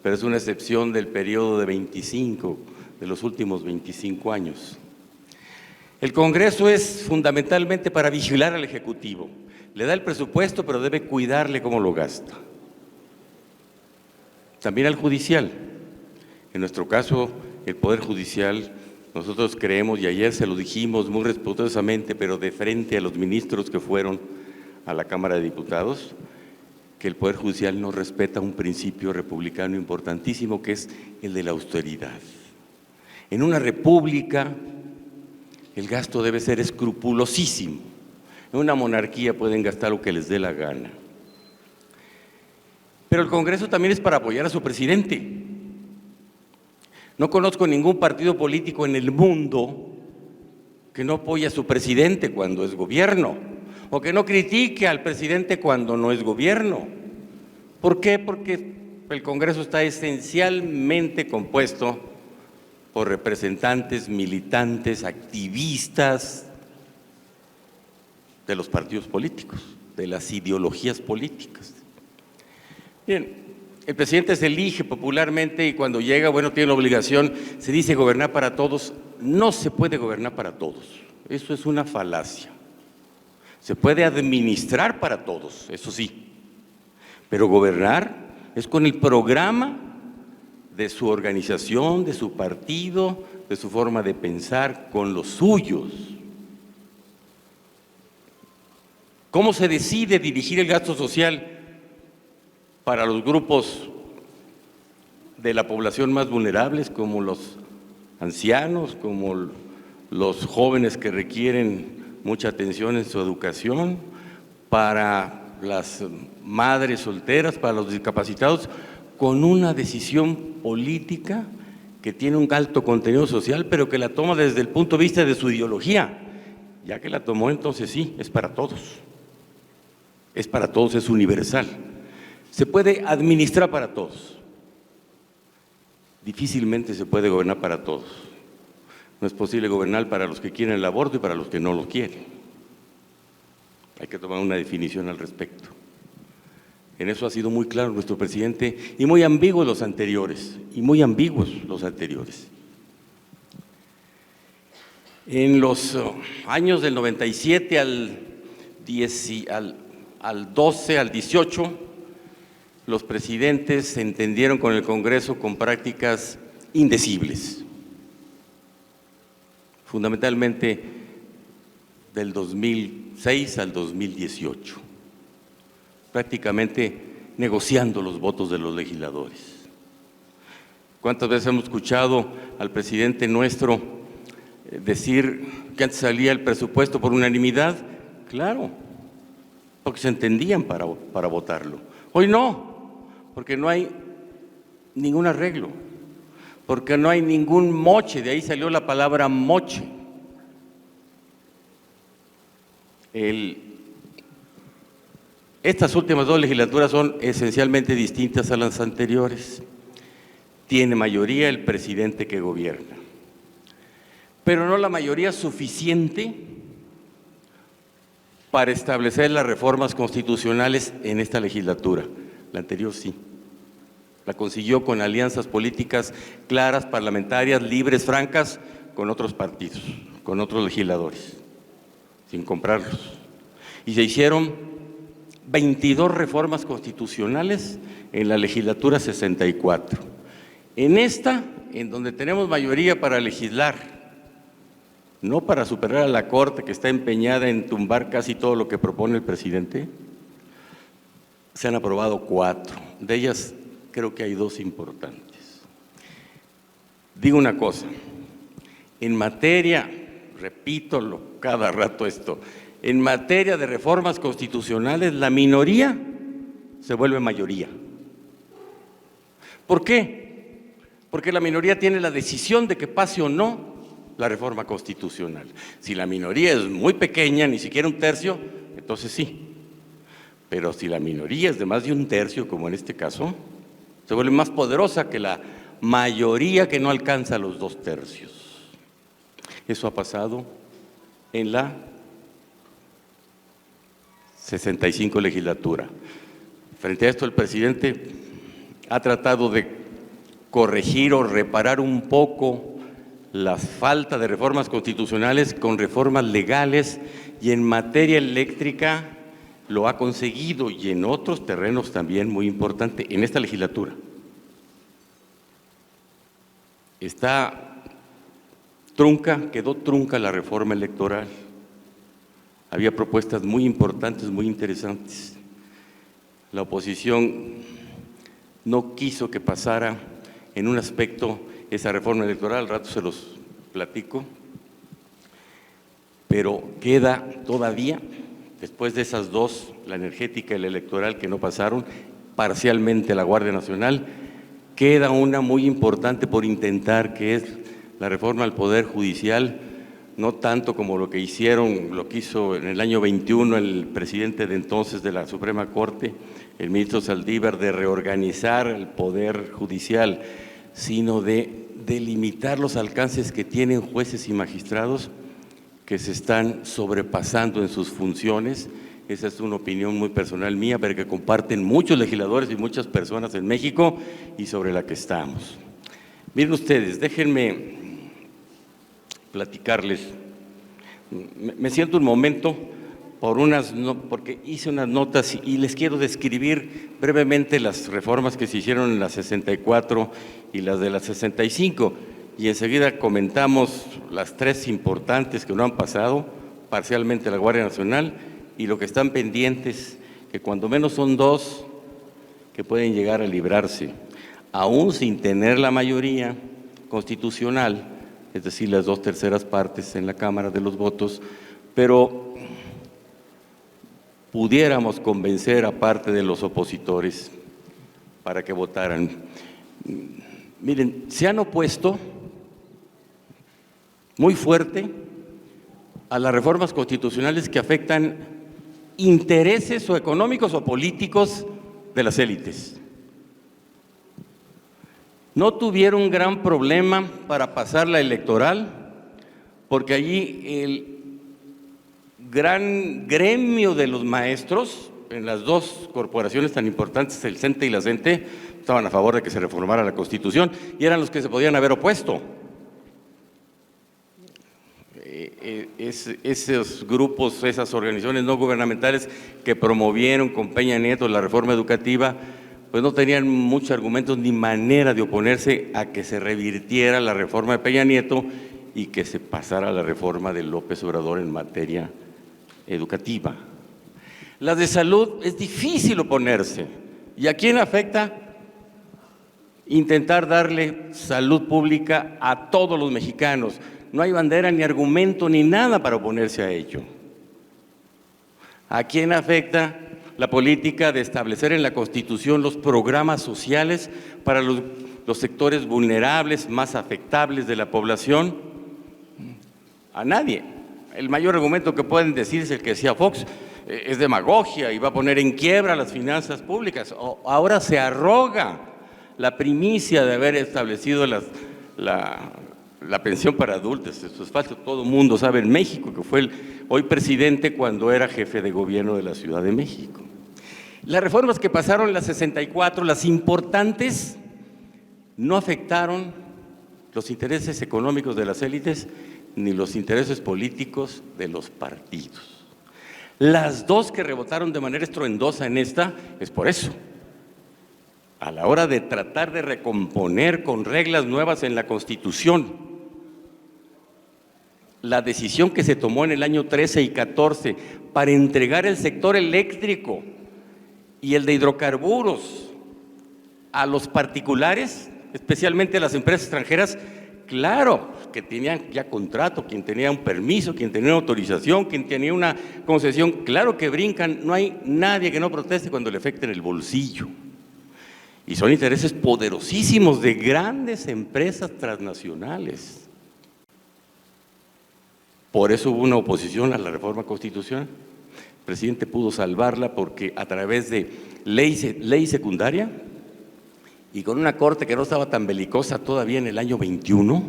pero es una excepción del periodo de los últimos 25 años. El Congreso es fundamentalmente para vigilar al Ejecutivo. Le da el presupuesto, pero debe cuidarle cómo lo gasta. También al Judicial. En nuestro caso, el Poder Judicial, nosotros creemos, y ayer se lo dijimos muy respetuosamente, pero de frente a los ministros que fueron a la Cámara de Diputados, que el Poder Judicial no respeta un principio republicano importantísimo, que es el de la austeridad. En una república el gasto debe ser escrupulosísimo. En una monarquía pueden gastar lo que les dé la gana. Pero el Congreso también es para apoyar a su presidente. No conozco ningún partido político en el mundo que no apoye a su presidente cuando es gobierno, o que no critique al presidente cuando no es gobierno. ¿Por qué? Porque el Congreso está esencialmente compuesto por representantes, militantes, activistas de los partidos políticos, de las ideologías políticas. Bien, el presidente se elige popularmente y cuando llega, bueno, tiene la obligación, se dice gobernar para todos. No se puede gobernar para todos, eso es una falacia. Se puede administrar para todos, eso sí, pero gobernar es con el programa de su organización, de su partido, de su forma de pensar, con los suyos. ¿Cómo se decide dirigir el gasto social para los grupos de la población más vulnerables, como los ancianos, como los jóvenes que requieren mucha atención en su educación, para las madres solteras, para los discapacitados, con una decisión política que tiene un alto contenido social, pero que la toma desde el punto de vista de su ideología? Ya que la tomó, entonces sí, es para todos. Es para todos, es universal. Se puede administrar para todos. Difícilmente se puede gobernar para todos. No es posible gobernar para los que quieren el aborto y para los que no lo quieren. Hay que tomar una definición al respecto. En eso ha sido muy claro nuestro presidente y muy ambiguos los anteriores, En los años del 97 al 12, al 18, los presidentes se entendieron con el Congreso con prácticas indecibles. Fundamentalmente del 2006 al 2018, prácticamente negociando los votos de los legisladores. ¿Cuántas veces hemos escuchado al presidente nuestro decir que antes salía el presupuesto por unanimidad? Claro, porque se entendían para votarlo. Hoy no, porque no hay ningún arreglo, porque no hay ningún moche, de ahí salió la palabra moche. Estas últimas dos legislaturas son esencialmente distintas a las anteriores. Tiene mayoría el presidente que gobierna, pero no la mayoría suficiente para establecer las reformas constitucionales en esta legislatura. La anterior sí. La consiguió con alianzas políticas claras, parlamentarias, libres, francas, con otros partidos, con otros legisladores, sin comprarlos. Y se hicieron 22 reformas constitucionales en la legislatura 64. En esta, en donde tenemos mayoría para legislar, no para superar a la Corte, que está empeñada en tumbar casi todo lo que propone el presidente, se han aprobado 4. De ellas creo que hay 2 importantes. Digo una cosa, en materia, repito cada rato esto, en materia de reformas constitucionales, la minoría se vuelve mayoría. ¿Por qué? Porque la minoría tiene la decisión de que pase o no la reforma constitucional. Si la minoría es muy pequeña, ni siquiera 1/3, entonces sí. Pero si la minoría es de más de 1/3, como en este caso, se vuelve más poderosa que la mayoría que no alcanza los 2/3. Eso ha pasado en la 65 legislatura. Frente a esto, el presidente ha tratado de corregir o reparar un poco la falta de reformas constitucionales con reformas legales, y en materia eléctrica lo ha conseguido, y en otros terrenos también muy importante en esta legislatura. Quedó trunca la reforma electoral. Había propuestas muy importantes, muy interesantes. La oposición no quiso que pasara en un aspecto esa reforma electoral, al rato se los platico, pero queda todavía, después de esas 2, la energética y la electoral, que no pasaron, parcialmente la Guardia Nacional, queda una muy importante por intentar, que es la reforma al Poder Judicial, no tanto como lo que hizo en el año 21 el presidente de entonces de la Suprema Corte, el ministro Saldívar, de reorganizar el Poder Judicial, sino de delimitar los alcances que tienen jueces y magistrados que se están sobrepasando en sus funciones. Esa es una opinión muy personal mía, pero que comparten muchos legisladores y muchas personas en México y sobre la que estamos. Miren ustedes, déjenme platicarles. Me siento un momento porque hice unas notas y les quiero describir brevemente las reformas que se hicieron en la 64 y las de la 65, y enseguida comentamos las tres importantes que no han pasado, parcialmente la Guardia Nacional, y lo que están pendientes, que cuando menos son dos, que pueden llegar a librarse, aún sin tener la mayoría constitucional, es decir, las 2/3 partes en la Cámara de los votos, pero pudiéramos convencer a parte de los opositores para que votaran. Miren, se han opuesto muy fuerte a las reformas constitucionales que afectan intereses o económicos o políticos de las élites. No tuvieron gran problema para pasar la electoral, porque allí el gran gremio de los maestros, en las dos corporaciones tan importantes, el CENTE y la CENTE, estaban a favor de que se reformara la Constitución y eran los que se podían haber opuesto. Esos grupos, esas organizaciones no gubernamentales que promovieron con Peña Nieto la reforma educativa, pues no tenían muchos argumentos ni manera de oponerse a que se revirtiera la reforma de Peña Nieto y que se pasara la reforma de López Obrador en materia educativa. La de salud es difícil oponerse. ¿Y a quién afecta? Intentar darle salud pública a todos los mexicanos. No hay bandera, ni argumento, ni nada para oponerse a ello. ¿A quién afecta? La política de establecer en la Constitución los programas sociales para los sectores vulnerables, más afectables de la población. A nadie. El mayor argumento que pueden decir es el que decía Fox, es demagogia y va a poner en quiebra las finanzas públicas. Ahora se arroga la primicia de haber establecido la pensión para adultos. Eso es falso. Todo el mundo sabe en México que fue hoy presidente cuando era jefe de gobierno de la Ciudad de México. Las reformas que pasaron en la 64, las importantes, no afectaron los intereses económicos de las élites ni los intereses políticos de los partidos. Las dos que rebotaron de manera estruendosa en esta es por eso. A la hora de tratar de recomponer con reglas nuevas en la Constitución, la decisión que se tomó en el año 13 y 14 para entregar el sector eléctrico y el de hidrocarburos a los particulares, especialmente a las empresas extranjeras, claro, que tenían ya contrato, quien tenía un permiso, quien tenía una autorización, quien tenía una concesión, claro que brincan, no hay nadie que no proteste cuando le afecten el bolsillo. Y son intereses poderosísimos de grandes empresas transnacionales. Por eso hubo una oposición a la reforma constitucional. El presidente pudo salvarla porque a través de ley secundaria y con una corte que no estaba tan belicosa todavía en el año 21,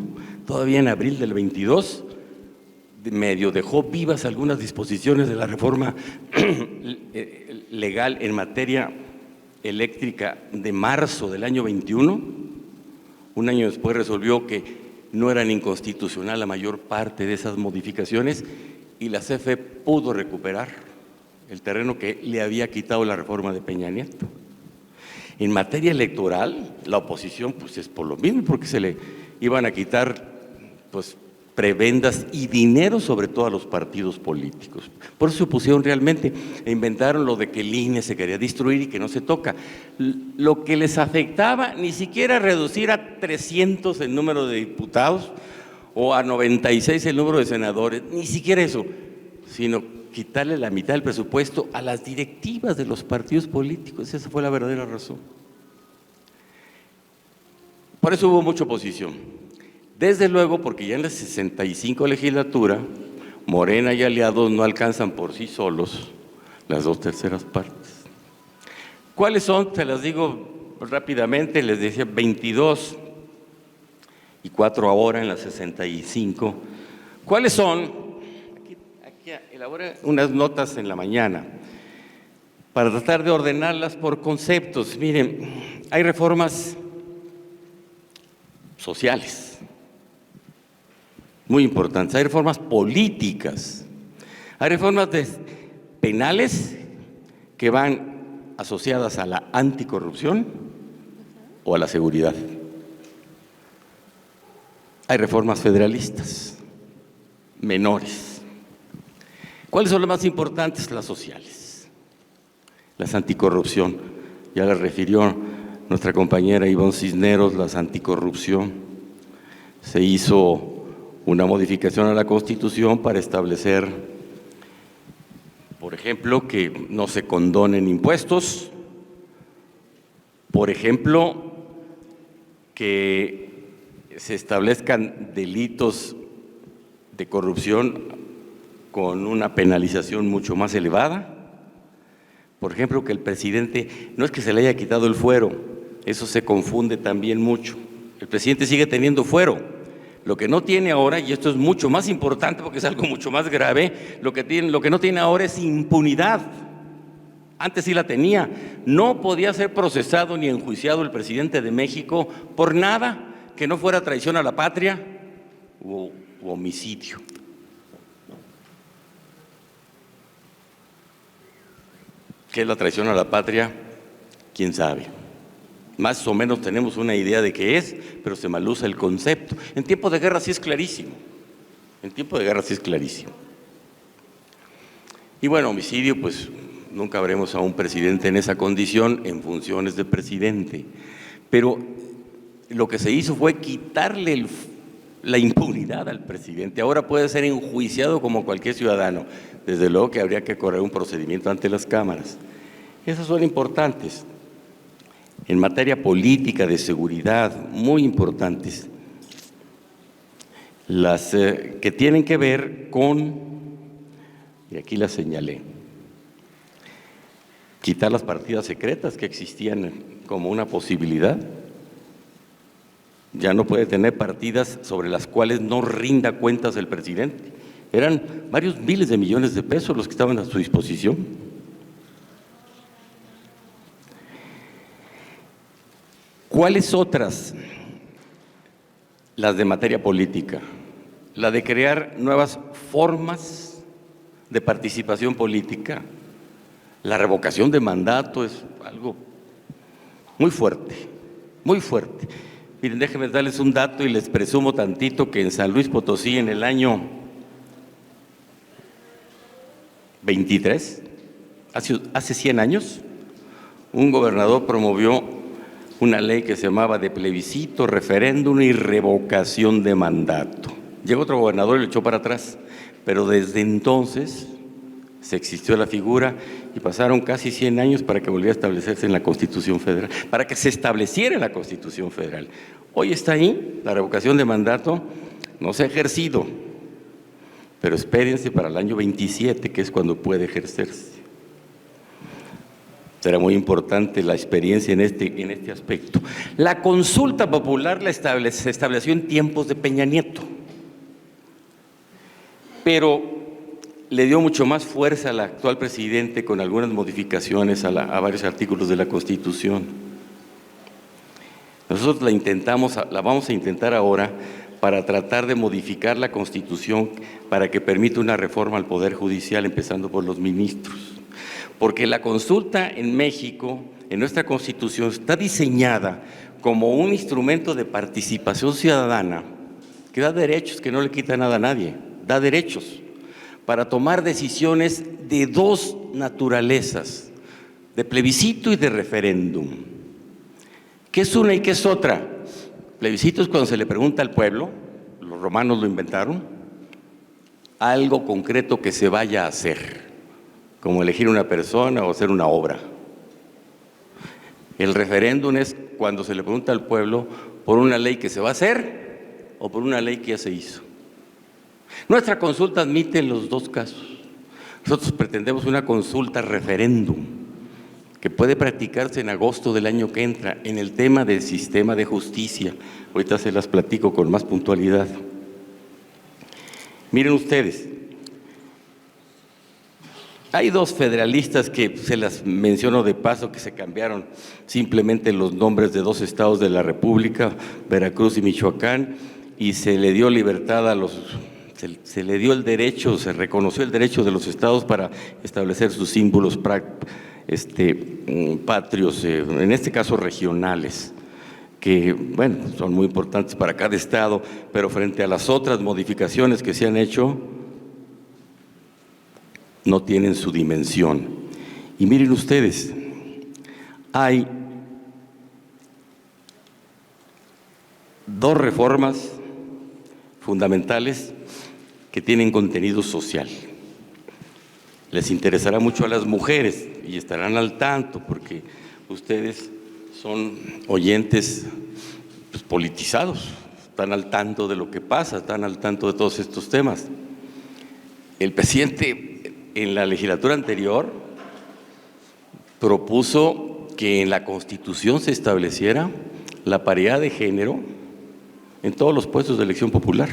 todavía en abril del 22, medio dejó vivas algunas disposiciones de la reforma legal en materia eléctrica de marzo del año 21. Un año después resolvió que no eran inconstitucional la mayor parte de esas modificaciones y la CFE pudo recuperar el terreno que le había quitado la reforma de Peña Nieto. En materia electoral, la oposición pues es por lo mismo, porque se le iban a quitar pues prebendas y dinero sobre todo a los partidos políticos. Por eso se opusieron realmente e inventaron lo de que el INE se quería destruir y que no se toca. Lo que les afectaba ni siquiera reducir a 300 el número de diputados o a 96 el número de senadores, ni siquiera eso, sino quitarle la mitad del presupuesto a las directivas de los partidos políticos. Esa fue la verdadera razón. Por eso hubo mucha oposición. Desde luego, porque ya en la 65 legislatura, Morena y aliados no alcanzan por sí solos las 2/3 partes. ¿Cuáles son? Se las digo rápidamente, les decía 22 y 4 ahora en la 65. ¿Cuáles son? Aquí elaboré unas notas en la mañana para tratar de ordenarlas por conceptos. Miren, hay reformas sociales muy importantes, hay reformas políticas, hay reformas penales que van asociadas a la anticorrupción o a la seguridad. Hay reformas federalistas, menores. ¿Cuáles son las más importantes? Las sociales, las anticorrupción. Ya las refirió nuestra compañera Ivonne Cisneros, las anticorrupción. Se hizo una modificación a la Constitución para establecer, por ejemplo, que no se condonen impuestos, por ejemplo, que se establezcan delitos de corrupción con una penalización mucho más elevada. Por ejemplo, que el presidente, no es que se le haya quitado el fuero, eso se confunde también mucho. El presidente sigue teniendo fuero. Lo que no tiene ahora, y esto es mucho más importante porque es algo mucho más grave, lo que no tiene ahora es impunidad. Antes sí la tenía. No podía ser procesado ni enjuiciado el presidente de México por nada que no fuera traición a la patria u homicidio. ¿Qué es la traición a la patria? ¿Quién sabe? Más o menos tenemos una idea de qué es, pero se malusa el concepto. En tiempo de guerra sí es clarísimo. En tiempo de guerra sí es clarísimo. Y bueno, homicidio, pues nunca veremos a un presidente en esa condición en funciones de presidente. Pero lo que se hizo fue quitarle la impunidad al presidente. Ahora puede ser enjuiciado como cualquier ciudadano. Desde luego que habría que correr un procedimiento ante las cámaras. Esas son importantes. En materia política, de seguridad, muy importantes. Las que tienen que ver con, y aquí las señalé, quitar las partidas secretas que existían como una posibilidad. Ya no puede tener partidas sobre las cuales no rinda cuentas el presidente. Eran varios miles de millones de pesos los que estaban a su disposición. ¿Cuáles otras? Las de materia política. La de crear nuevas formas de participación política. La revocación de mandato es algo muy fuerte, muy fuerte. Miren, déjenme darles un dato y les presumo tantito que en San Luis Potosí en el año 23, hace 100 años, un gobernador promovió una ley que se llamaba de plebiscito, referéndum y revocación de mandato. Llegó otro gobernador y lo echó para atrás, pero desde entonces se existió la figura y pasaron casi 100 años para que volviera a establecerse en la Constitución Federal, para que se estableciera en la Constitución Federal. Hoy está ahí, la revocación de mandato no se ha ejercido, pero espérense para el año 27, que es cuando puede ejercerse. Será muy importante la experiencia en este aspecto. La consulta popular se estableció en tiempos de Peña Nieto, pero le dio mucho más fuerza al actual presidente con algunas modificaciones a varios artículos de la Constitución. Nosotros la vamos a intentar ahora para tratar de modificar la Constitución para que permita una reforma al Poder Judicial, empezando por los ministros. Porque la consulta en México, en nuestra Constitución, está diseñada como un instrumento de participación ciudadana que da derechos, que no le quita nada a nadie, da derechos para tomar decisiones de dos naturalezas, de plebiscito y de referéndum. ¿Qué es una y qué es otra? Plebiscito es cuando se le pregunta al pueblo, los romanos lo inventaron, algo concreto que se vaya a hacer, como elegir una persona o hacer una obra. El referéndum es cuando se le pregunta al pueblo por una ley que se va a hacer o por una ley que ya se hizo. Nuestra consulta admite los dos casos. Nosotros pretendemos una consulta referéndum que puede practicarse en agosto del año que entra en el tema del sistema de justicia. Ahorita se las platico con más puntualidad. Miren ustedes, hay dos federalistas que se las menciono de paso, que se cambiaron simplemente los nombres de dos estados de la República, Veracruz y Michoacán, y se le dio libertad a los, se le dio el derecho, se reconoció el derecho de los estados para establecer sus símbolos patrios, en este caso regionales, que, bueno, son muy importantes para cada estado, pero frente a las otras modificaciones que se han hecho, no tienen su dimensión. Y miren ustedes, hay dos reformas fundamentales que tienen contenido social. Les interesará mucho a las mujeres y estarán al tanto porque ustedes son oyentes pues, politizados, están al tanto de lo que pasa, están al tanto de todos estos temas. El presidente en la legislatura anterior propuso que en la Constitución se estableciera la paridad de género en todos los puestos de elección popular,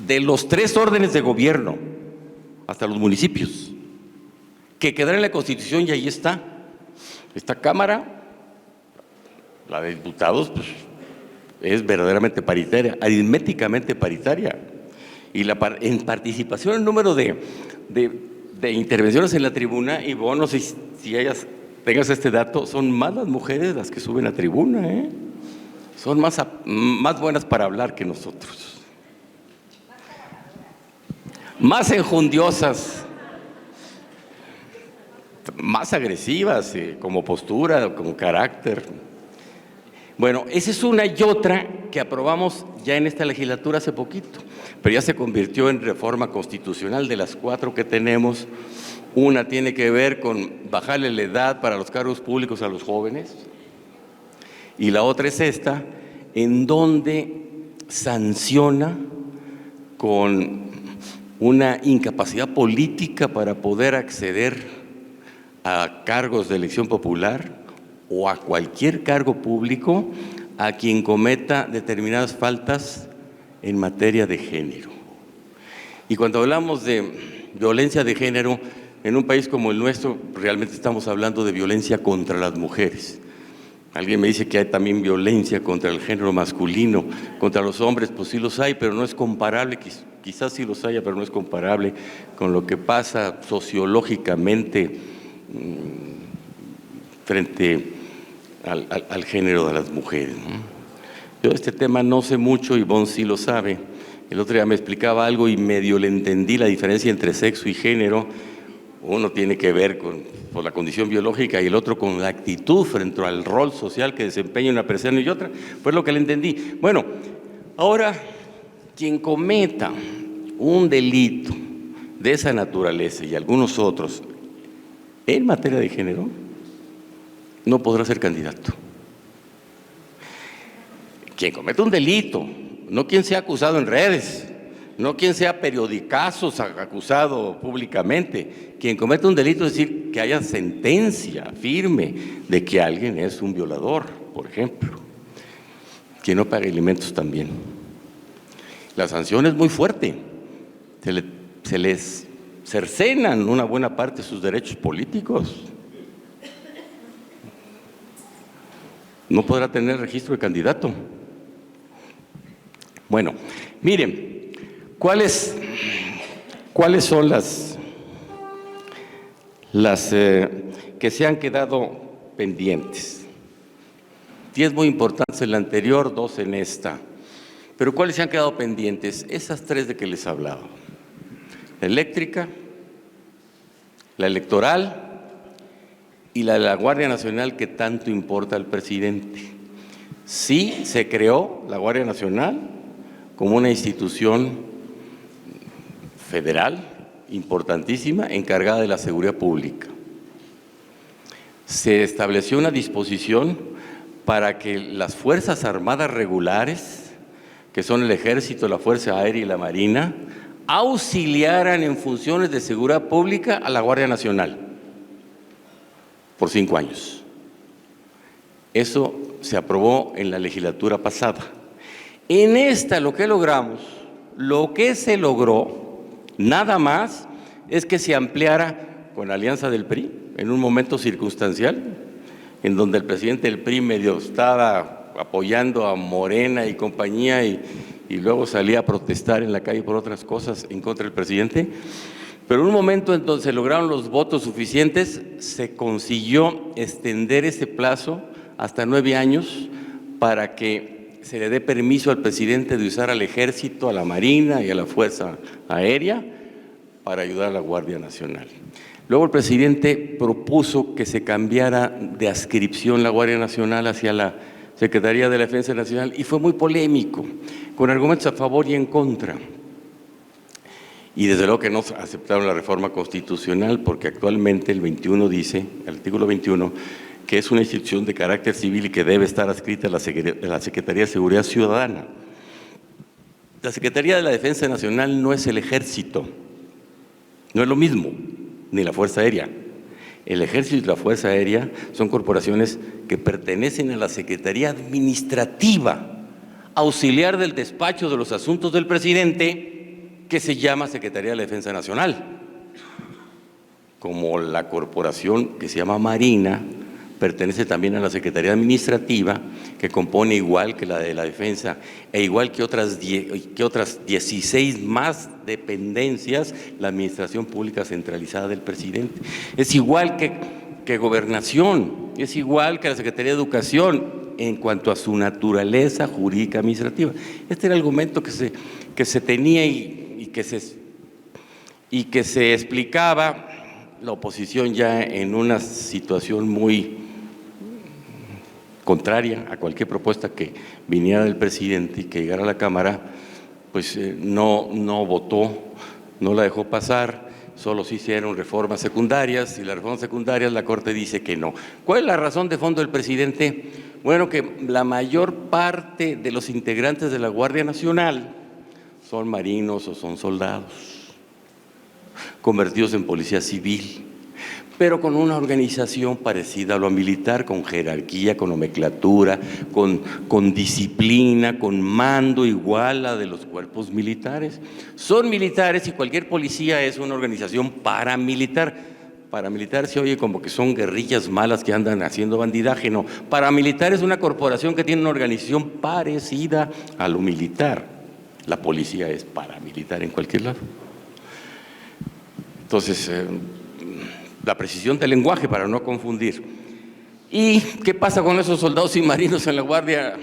de los 3 órdenes de gobierno hasta los municipios, que quedara en la Constitución y ahí está. Esta Cámara, la de diputados, pues, es verdaderamente paritaria, aritméticamente paritaria. Y en participación, el número de intervenciones en la tribuna, y vos no sé si tengas este dato, son más las mujeres las que suben a tribuna, ¿eh? Son más buenas para hablar que nosotros. Más enjundiosas, más agresivas, como postura, como carácter. Bueno, esa es una y otra que aprobamos ya en esta legislatura hace poquito, pero ya se convirtió en reforma constitucional. De las 4 que tenemos, una tiene que ver con bajarle la edad para los cargos públicos a los jóvenes, y la otra es esta, en donde sanciona con una incapacidad política para poder acceder a cargos de elección popular o a cualquier cargo público a quien cometa determinadas faltas en materia de género. Y cuando hablamos de violencia de género, en un país como el nuestro, realmente estamos hablando de violencia contra las mujeres. Alguien me dice que hay también violencia contra el género masculino, contra los hombres, pues sí los hay, pero no es comparable, quizás sí los haya, pero no es comparable con lo que pasa sociológicamente frente al género de las mujeres, ¿no? Yo de este tema no sé mucho, Ivonne sí lo sabe. El otro día me explicaba algo y medio le entendí la diferencia entre sexo y género. Uno tiene que ver por la condición biológica y el otro con la actitud frente al rol social que desempeña una persona y otra. Pues lo que le entendí. Bueno, ahora quien cometa un delito de esa naturaleza y algunos otros en materia de género no podrá ser candidato. Quien cometa un delito, no quien sea acusado en redes, no quien sea periodicazos acusado públicamente. Quien comete un delito es decir que haya sentencia firme de que alguien es un violador, por ejemplo. Quien no pague alimentos también. La sanción es muy fuerte. Se les cercenan una buena parte de sus derechos políticos. No podrá tener registro de candidato. Bueno, miren, ¿cuáles son las que se han quedado pendientes? 10 muy importantes en la anterior, 2 en esta. Pero ¿cuáles se han quedado pendientes? Esas 3 de que les hablaba. La eléctrica, la electoral y la de la Guardia Nacional, que tanto importa al presidente. Sí se creó la Guardia Nacional como una institución federal importantísima encargada de la seguridad pública. Se estableció una disposición para que las Fuerzas Armadas regulares que son el Ejército, la Fuerza Aérea y la Marina, auxiliaran en funciones de seguridad pública a la Guardia Nacional por 5 años. Eso se aprobó en la legislatura pasada. En esta lo que se logró, nada más es que se ampliara con la alianza del PRI en un momento circunstancial, en donde el presidente del PRI medio estaba apoyando a Morena y compañía y luego salía a protestar en la calle por otras cosas en contra del presidente. Pero en un momento en donde se lograron los votos suficientes, se consiguió extender ese plazo hasta 9 años para que se le dé permiso al presidente de usar al Ejército, a la Marina y a la Fuerza Aérea para ayudar a la Guardia Nacional. Luego el presidente propuso que se cambiara de adscripción la Guardia Nacional hacia la Secretaría de la Defensa Nacional y fue muy polémico, con argumentos a favor y en contra. Y desde luego que no aceptaron la reforma constitucional porque actualmente el 21 dice, el artículo 21, que es una institución de carácter civil y que debe estar adscrita a la Secretaría de Seguridad Ciudadana. La Secretaría de la Defensa Nacional no es el Ejército, no es lo mismo, ni la Fuerza Aérea. El Ejército y la Fuerza Aérea son corporaciones que pertenecen a la Secretaría Administrativa, auxiliar del despacho de los asuntos del presidente, que se llama Secretaría de la Defensa Nacional. Como la corporación que se llama Marina, pertenece también a la Secretaría Administrativa, que compone igual que la de la Defensa e igual que otras 16 más dependencias, la Administración Pública Centralizada del presidente. Es igual que Gobernación, es igual que la Secretaría de Educación en cuanto a su naturaleza jurídica administrativa. Este era el argumento que se tenía y que se explicaba la oposición ya en una situación muy contraria a cualquier propuesta que viniera del presidente y que llegara a la Cámara, pues no votó, no la dejó pasar, solo se hicieron reformas secundarias y las reformas secundarias la Corte dice que no. ¿Cuál es la razón de fondo del presidente? Bueno, que la mayor parte de los integrantes de la Guardia Nacional son marinos o son soldados, convertidos en policía civil, pero con una organización parecida a lo militar, con jerarquía, con nomenclatura, con disciplina, con mando igual a de los cuerpos militares. Son militares y cualquier policía es una organización paramilitar. Paramilitar se oye como que son guerrillas malas que andan haciendo bandidaje, no. Paramilitar es una corporación que tiene una organización parecida a lo militar. La policía es paramilitar en cualquier lado. Entonces, la precisión del lenguaje para no confundir. ¿Y qué pasa con esos soldados y marinos en la Guardia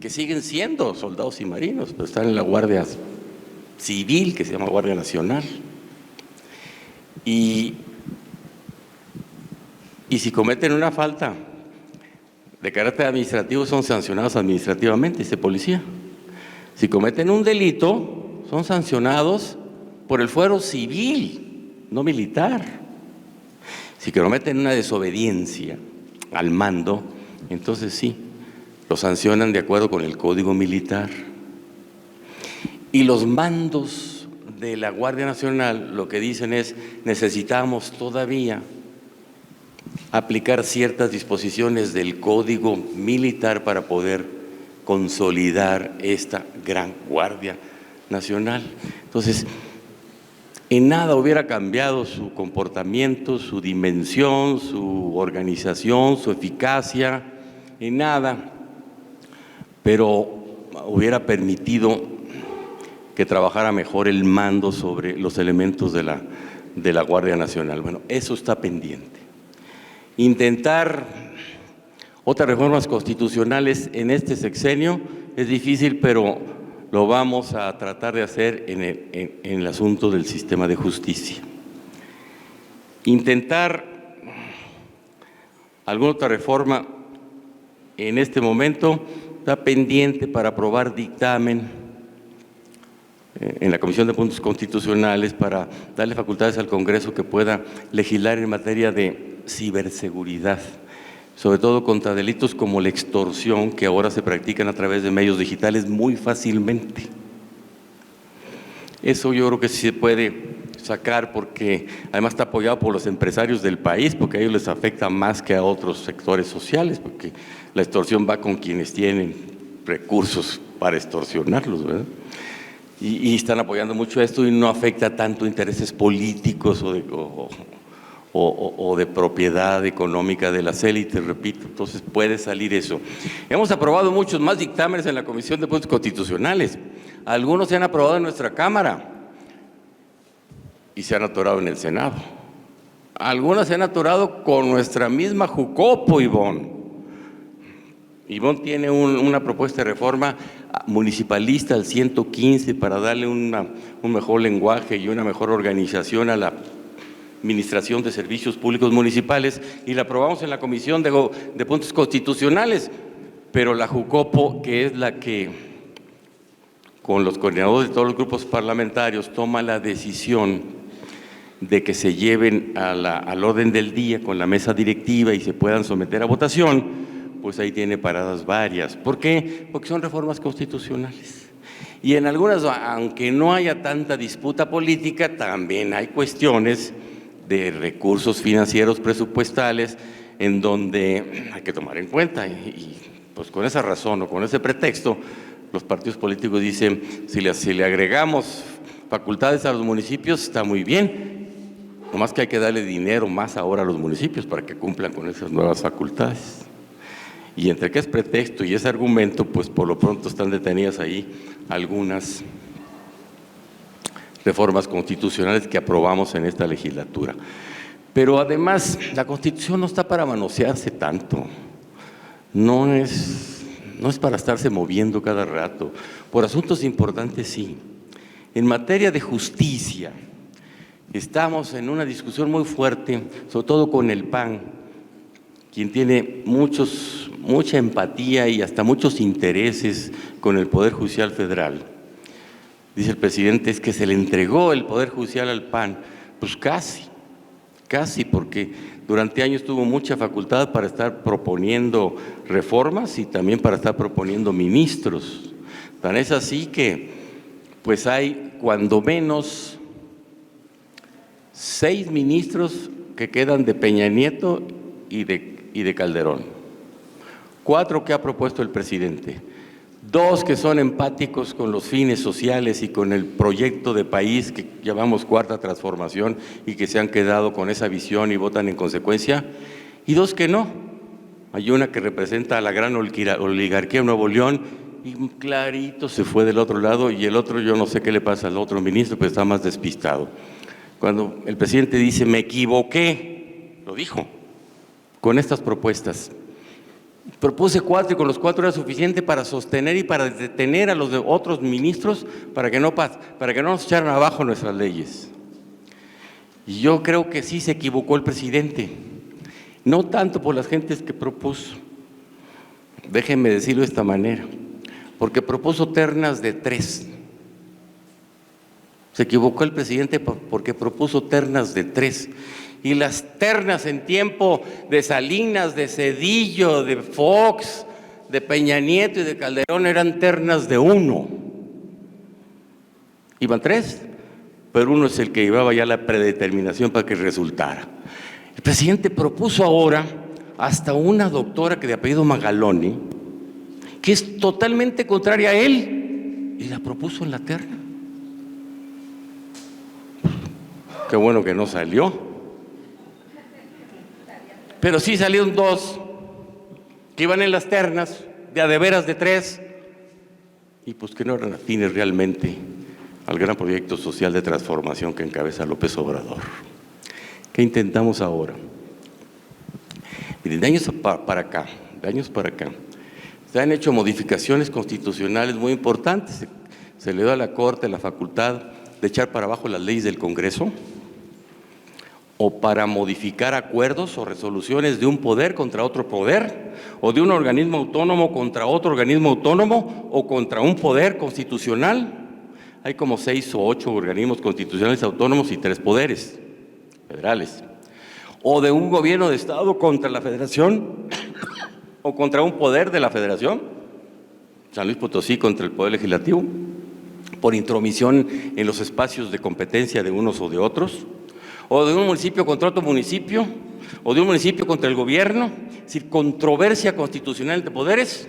que siguen siendo soldados y marinos, pero están en la Guardia Civil, que se llama Guardia Nacional? Y si cometen una falta de carácter administrativo, son sancionados administrativamente, dice policía. Si cometen un delito, son sancionados por el fuero civil, no militar. Si cometen una desobediencia al mando, entonces sí, lo sancionan de acuerdo con el Código Militar. Y los mandos de la Guardia Nacional lo que dicen es: necesitamos todavía aplicar ciertas disposiciones del Código Militar para poder consolidar esta gran Guardia Nacional. Entonces, en nada hubiera cambiado su comportamiento, su dimensión, su organización, su eficacia, en nada, pero hubiera permitido que trabajara mejor el mando sobre los elementos de la Guardia Nacional. Bueno, eso está pendiente. Intentar otras reformas constitucionales en este sexenio es difícil, pero lo vamos a tratar de hacer en el asunto del sistema de justicia. Intentar alguna otra reforma en este momento está pendiente para aprobar dictamen en la Comisión de Puntos Constitucionales para darle facultades al Congreso que pueda legislar en materia de ciberseguridad. sobre todo contra delitos como la extorsión, que ahora se practican a través de medios digitales muy fácilmente. Eso yo creo que sí se puede sacar, porque además está apoyado por los empresarios del país, porque a ellos les afecta más que a otros sectores sociales, porque la extorsión va con quienes tienen recursos para extorsionarlos, ¿verdad? Y están apoyando mucho esto y no afecta tanto intereses políticos o de propiedad económica de las élites, repito. Entonces puede salir eso. Hemos aprobado muchos más dictámenes en la Comisión de Puntos Constitucionales. Algunos se han aprobado en nuestra Cámara y se han atorado en el Senado. Algunas se han atorado con nuestra misma Jucopo, Ivonne. Ivonne tiene una propuesta de reforma municipalista al 115 para darle un mejor lenguaje y una mejor organización a la administración de servicios públicos municipales, y la aprobamos en la Comisión de Puntos Constitucionales, pero la Jucopo, que es la que con los coordinadores de todos los grupos parlamentarios toma la decisión de que se lleven al orden del día con la mesa directiva y se puedan someter a votación, pues ahí tiene paradas varias. ¿Por qué? Porque son reformas constitucionales. Y en algunas, aunque no haya tanta disputa política, también hay cuestiones de recursos financieros presupuestales en donde hay que tomar en cuenta. Y pues con esa razón o con ese pretexto, los partidos políticos dicen, si le agregamos facultades a los municipios, está muy bien. Nomás que hay que darle dinero más ahora a los municipios para que cumplan con esas nuevas facultades. Y entre que es pretexto y ese argumento, pues por lo pronto están detenidas ahí algunas reformas constitucionales que aprobamos en esta legislatura. Pero además, la Constitución no está para manosearse tanto, no es para estarse moviendo cada rato. Por asuntos importantes sí. En materia de justicia, estamos en una discusión muy fuerte, sobre todo con el PAN, quien tiene mucha empatía y hasta muchos intereses con el Poder Judicial Federal. Dice el presidente, es que se le entregó el Poder Judicial al PAN. Pues casi, porque durante años tuvo mucha facultad para estar proponiendo reformas y también para estar proponiendo ministros. Tan es así que pues hay cuando menos 6 ministros que quedan de Peña Nieto y de Calderón, 4 que ha propuesto el presidente, 2 que son empáticos con los fines sociales y con el proyecto de país que llamamos Cuarta Transformación y que se han quedado con esa visión y votan en consecuencia, y 2 que no. Hay una que representa a la gran oligarquía de Nuevo León y clarito se fue del otro lado, y el otro yo no sé qué le pasa al otro ministro, pero está más despistado. Cuando el presidente dice, me equivoqué, lo dijo, con estas propuestas. Propuse 4 y con los 4 era suficiente para sostener y para detener a los de otros ministros para que no nos echaran abajo nuestras leyes. Y yo creo que sí se equivocó el presidente, no tanto por las gentes que propuso, déjenme decirlo de esta manera, porque propuso ternas de 3. Se equivocó el presidente porque propuso ternas de 3. Y las ternas en tiempo de Salinas, de Zedillo, de Fox, de Peña Nieto y de Calderón eran ternas de 1. Iban 3, pero 1 es el que llevaba ya la predeterminación para que resultara. El presidente propuso ahora hasta una doctora que de apellido Magaloni, que es totalmente contraria a él, y la propuso en la terna. Qué bueno que no salió. Pero sí salieron 2 que iban en las ternas, de veras de 3, y pues que no eran afines realmente al gran proyecto social de transformación que encabeza López Obrador. ¿Qué intentamos ahora? Miren, de años para acá, se han hecho modificaciones constitucionales muy importantes. Se le da a la Corte la facultad de echar para abajo las leyes del Congreso, o para modificar acuerdos o resoluciones de un poder contra otro poder, o de un organismo autónomo contra otro organismo autónomo, o contra un poder constitucional. Hay como 6 o 8 organismos constitucionales autónomos y 3 poderes federales. O de un gobierno de Estado contra la Federación, o contra un poder de la Federación, San Luis Potosí contra el Poder Legislativo, por intromisión en los espacios de competencia de unos o de otros, o de un municipio contra otro municipio, o de un municipio contra el gobierno, es decir, controversia constitucional de poderes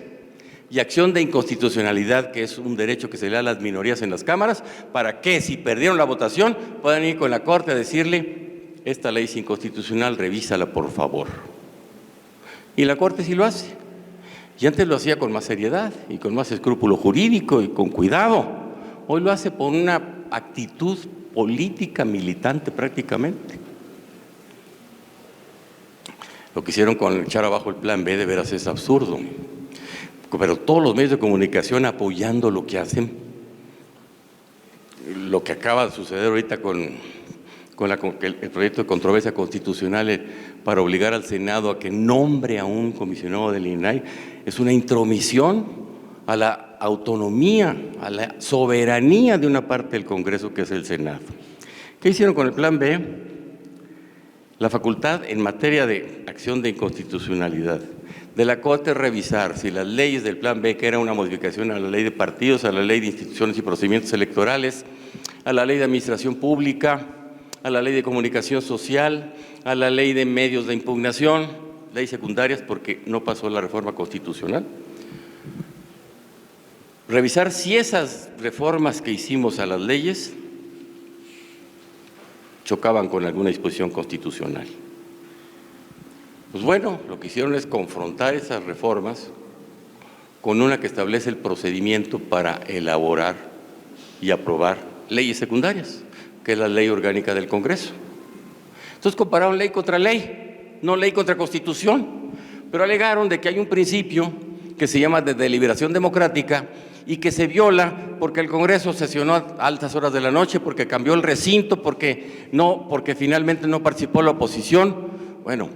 y acción de inconstitucionalidad, que es un derecho que se le da a las minorías en las cámaras, para que, si perdieron la votación, puedan ir con la Corte a decirle: esta ley es inconstitucional, revísala por favor. Y la Corte sí lo hace. Y antes lo hacía con más seriedad y con más escrúpulo jurídico y con cuidado. Hoy lo hace por una actitud política militante prácticamente. Lo que hicieron con echar abajo el Plan B de veras es absurdo. Pero todos los medios de comunicación apoyando lo que hacen, lo que acaba de suceder ahorita con el proyecto de controversia constitucional para obligar al Senado a que nombre a un comisionado del INAI, es una intromisión a la autonomía, a la soberanía de una parte del Congreso, que es el Senado. ¿Qué hicieron con el Plan B? La facultad en materia de acción de inconstitucionalidad de la Corte revisar si las leyes del Plan B, que era una modificación a la ley de partidos, a la ley de instituciones y procedimientos electorales, a la ley de administración pública, a la ley de comunicación social, a la ley de medios de impugnación, leyes secundarias porque no pasó la reforma constitucional. Revisar si esas reformas que hicimos a las leyes chocaban con alguna disposición constitucional. Pues bueno, lo que hicieron es confrontar esas reformas con una que establece el procedimiento para elaborar y aprobar leyes secundarias, que es la Ley Orgánica del Congreso. Entonces compararon ley contra ley, no ley contra Constitución, pero alegaron de que hay un principio que se llama de deliberación democrática y que se viola porque el Congreso sesionó a altas horas de la noche, porque cambió el recinto, porque finalmente no participó la oposición. Bueno,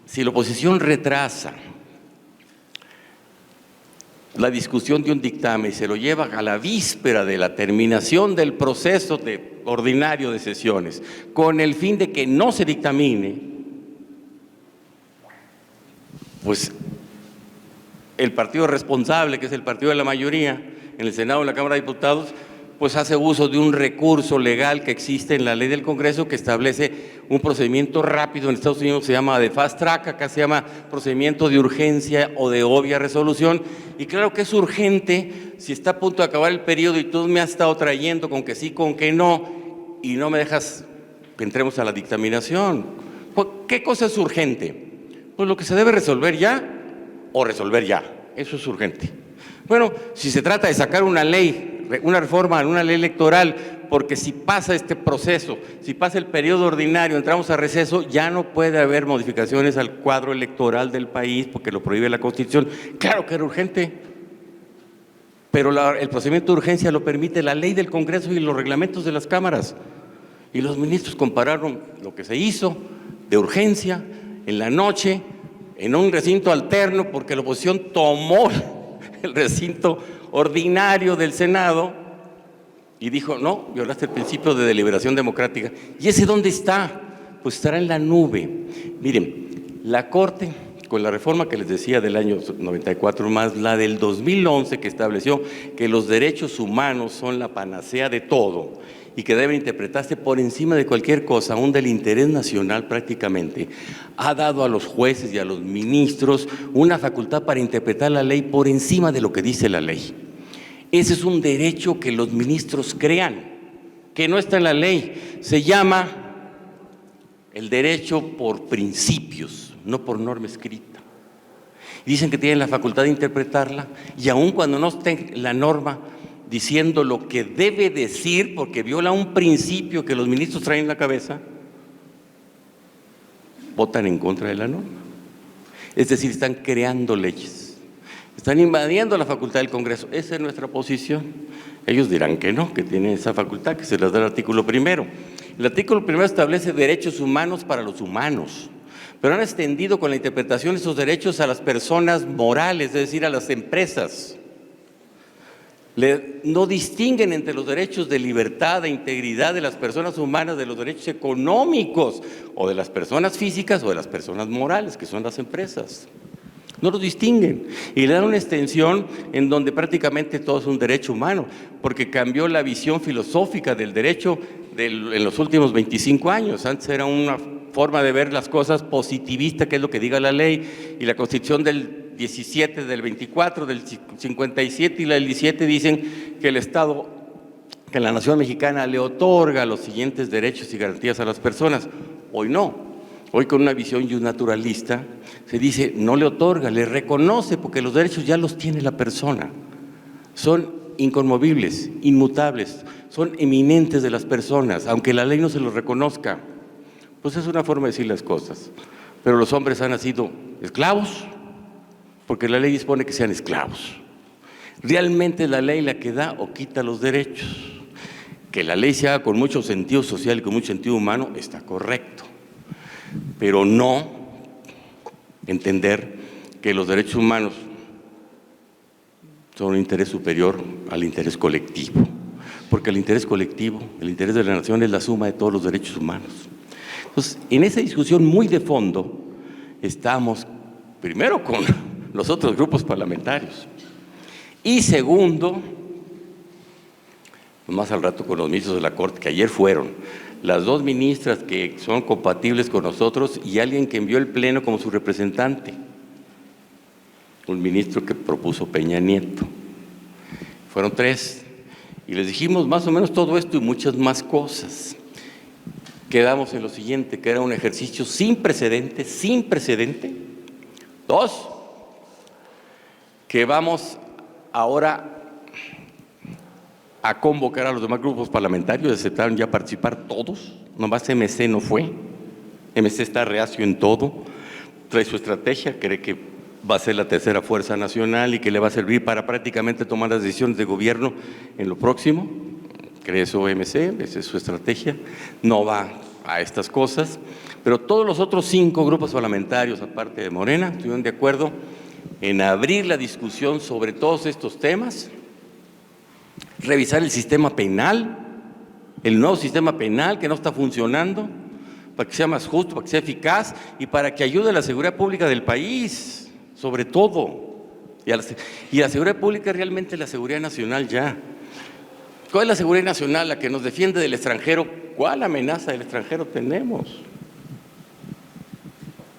si la oposición retrasa la discusión de un dictamen y se lo lleva a la víspera de la terminación del proceso ordinario de sesiones, con el fin de que no se dictamine, pues el partido responsable, que es el partido de la mayoría en el Senado y en la Cámara de Diputados, pues hace uso de un recurso legal que existe en la ley del Congreso, que establece un procedimiento rápido. En Estados Unidos se llama de fast track, acá se llama procedimiento de urgencia o de obvia resolución. Y claro que es urgente si está a punto de acabar el periodo y tú me has estado trayendo con que sí, con que no, y no me dejas que entremos a la dictaminación. ¿Qué cosa es urgente? Pues lo que se debe resolver ya o resolver ya. Eso es urgente. Bueno, si se trata de sacar una ley, una reforma en una ley electoral, porque si pasa este proceso, si pasa el periodo ordinario, entramos a receso, ya no puede haber modificaciones al cuadro electoral del país porque lo prohíbe la Constitución. Claro que era urgente, pero el procedimiento de urgencia lo permite la ley del Congreso y los reglamentos de las cámaras. Y los ministros compararon lo que se hizo de urgencia en la noche, en un recinto alterno, porque la oposición tomó el recinto ordinario del Senado y dijo: no, violaste el principio de deliberación democrática. ¿Y ese dónde está? Pues estará en la nube. Miren, la Corte, con la reforma que les decía del año 94 más la del 2011, que estableció que los derechos humanos son la panacea de todo y que deben interpretarse por encima de cualquier cosa, aún del interés nacional prácticamente, ha dado a los jueces y a los ministros una facultad para interpretar la ley por encima de lo que dice la ley. Ese es un derecho que los ministros crean, que no está en la ley. Se llama el derecho por principios, no por norma escrita. Dicen que tienen la facultad de interpretarla y aun cuando no esté la norma diciendo lo que debe decir, porque viola un principio que los ministros traen en la cabeza, votan en contra de la norma. Es decir, están creando leyes, están invadiendo la facultad del Congreso. Esa es nuestra posición. Ellos dirán que no, que tienen esa facultad, que se las da el artículo primero. El artículo primero establece derechos humanos para los humanos, pero han extendido con la interpretación esos derechos a las personas morales, es decir, a las empresas. No distinguen entre los derechos de libertad, de integridad de las personas humanas, de los derechos económicos, o de las personas físicas o de las personas morales, que son las empresas. No los distinguen y le dan una extensión en donde prácticamente todo es un derecho humano, porque cambió la visión filosófica del derecho en los últimos 25 años. Antes era una forma de ver las cosas positivista, que es lo que diga la ley, y la Constitución del 17, del 24, del 57 y la del 17 dicen que el Estado, que la nación mexicana le otorga los siguientes derechos y garantías a las personas. Hoy no. Hoy, con una visión naturalista, se dice no le otorga, le reconoce, porque los derechos ya los tiene la persona. Son inconmovibles, inmutables, son eminentes de las personas, aunque la ley no se los reconozca. Pues es una forma de decir las cosas. Pero los hombres han nacido esclavos, porque la ley dispone que sean esclavos. Realmente la ley la que da o quita los derechos. Que la ley se haga con mucho sentido social y con mucho sentido humano está correcto. Pero no entender que los derechos humanos son un interés superior al interés colectivo, porque el interés colectivo, el interés de la nación es la suma de todos los derechos humanos. Entonces, en esa discusión muy de fondo estamos, primero, con los otros grupos parlamentarios y segundo, más al rato, con los ministros de la Corte, que ayer fueron las dos ministras que son compatibles con nosotros y alguien que envió el Pleno como su representante, un ministro que propuso Peña Nieto. Fueron tres y les dijimos más o menos todo esto y muchas más cosas. Quedamos en lo siguiente, que era un ejercicio sin precedente. Dos, que vamos ahora a convocar a los demás grupos parlamentarios, aceptaron ya participar todos, nomás MC no fue. MC está reacio en todo, trae su estrategia, cree que va a ser la tercera fuerza nacional y que le va a servir para prácticamente tomar las decisiones de gobierno en lo próximo. Cree eso MC, esa es su estrategia, no va a estas cosas, pero todos los otros 5 grupos parlamentarios, aparte de Morena, estuvieron de acuerdo en abrir la discusión sobre todos estos temas, revisar el sistema penal, el nuevo sistema penal que no está funcionando, para que sea más justo, para que sea eficaz y para que ayude a la seguridad pública del país, sobre todo. Y la seguridad pública es realmente la seguridad nacional ya. ¿Cuál es la seguridad nacional? La que nos defiende del extranjero. ¿Cuál amenaza del extranjero tenemos?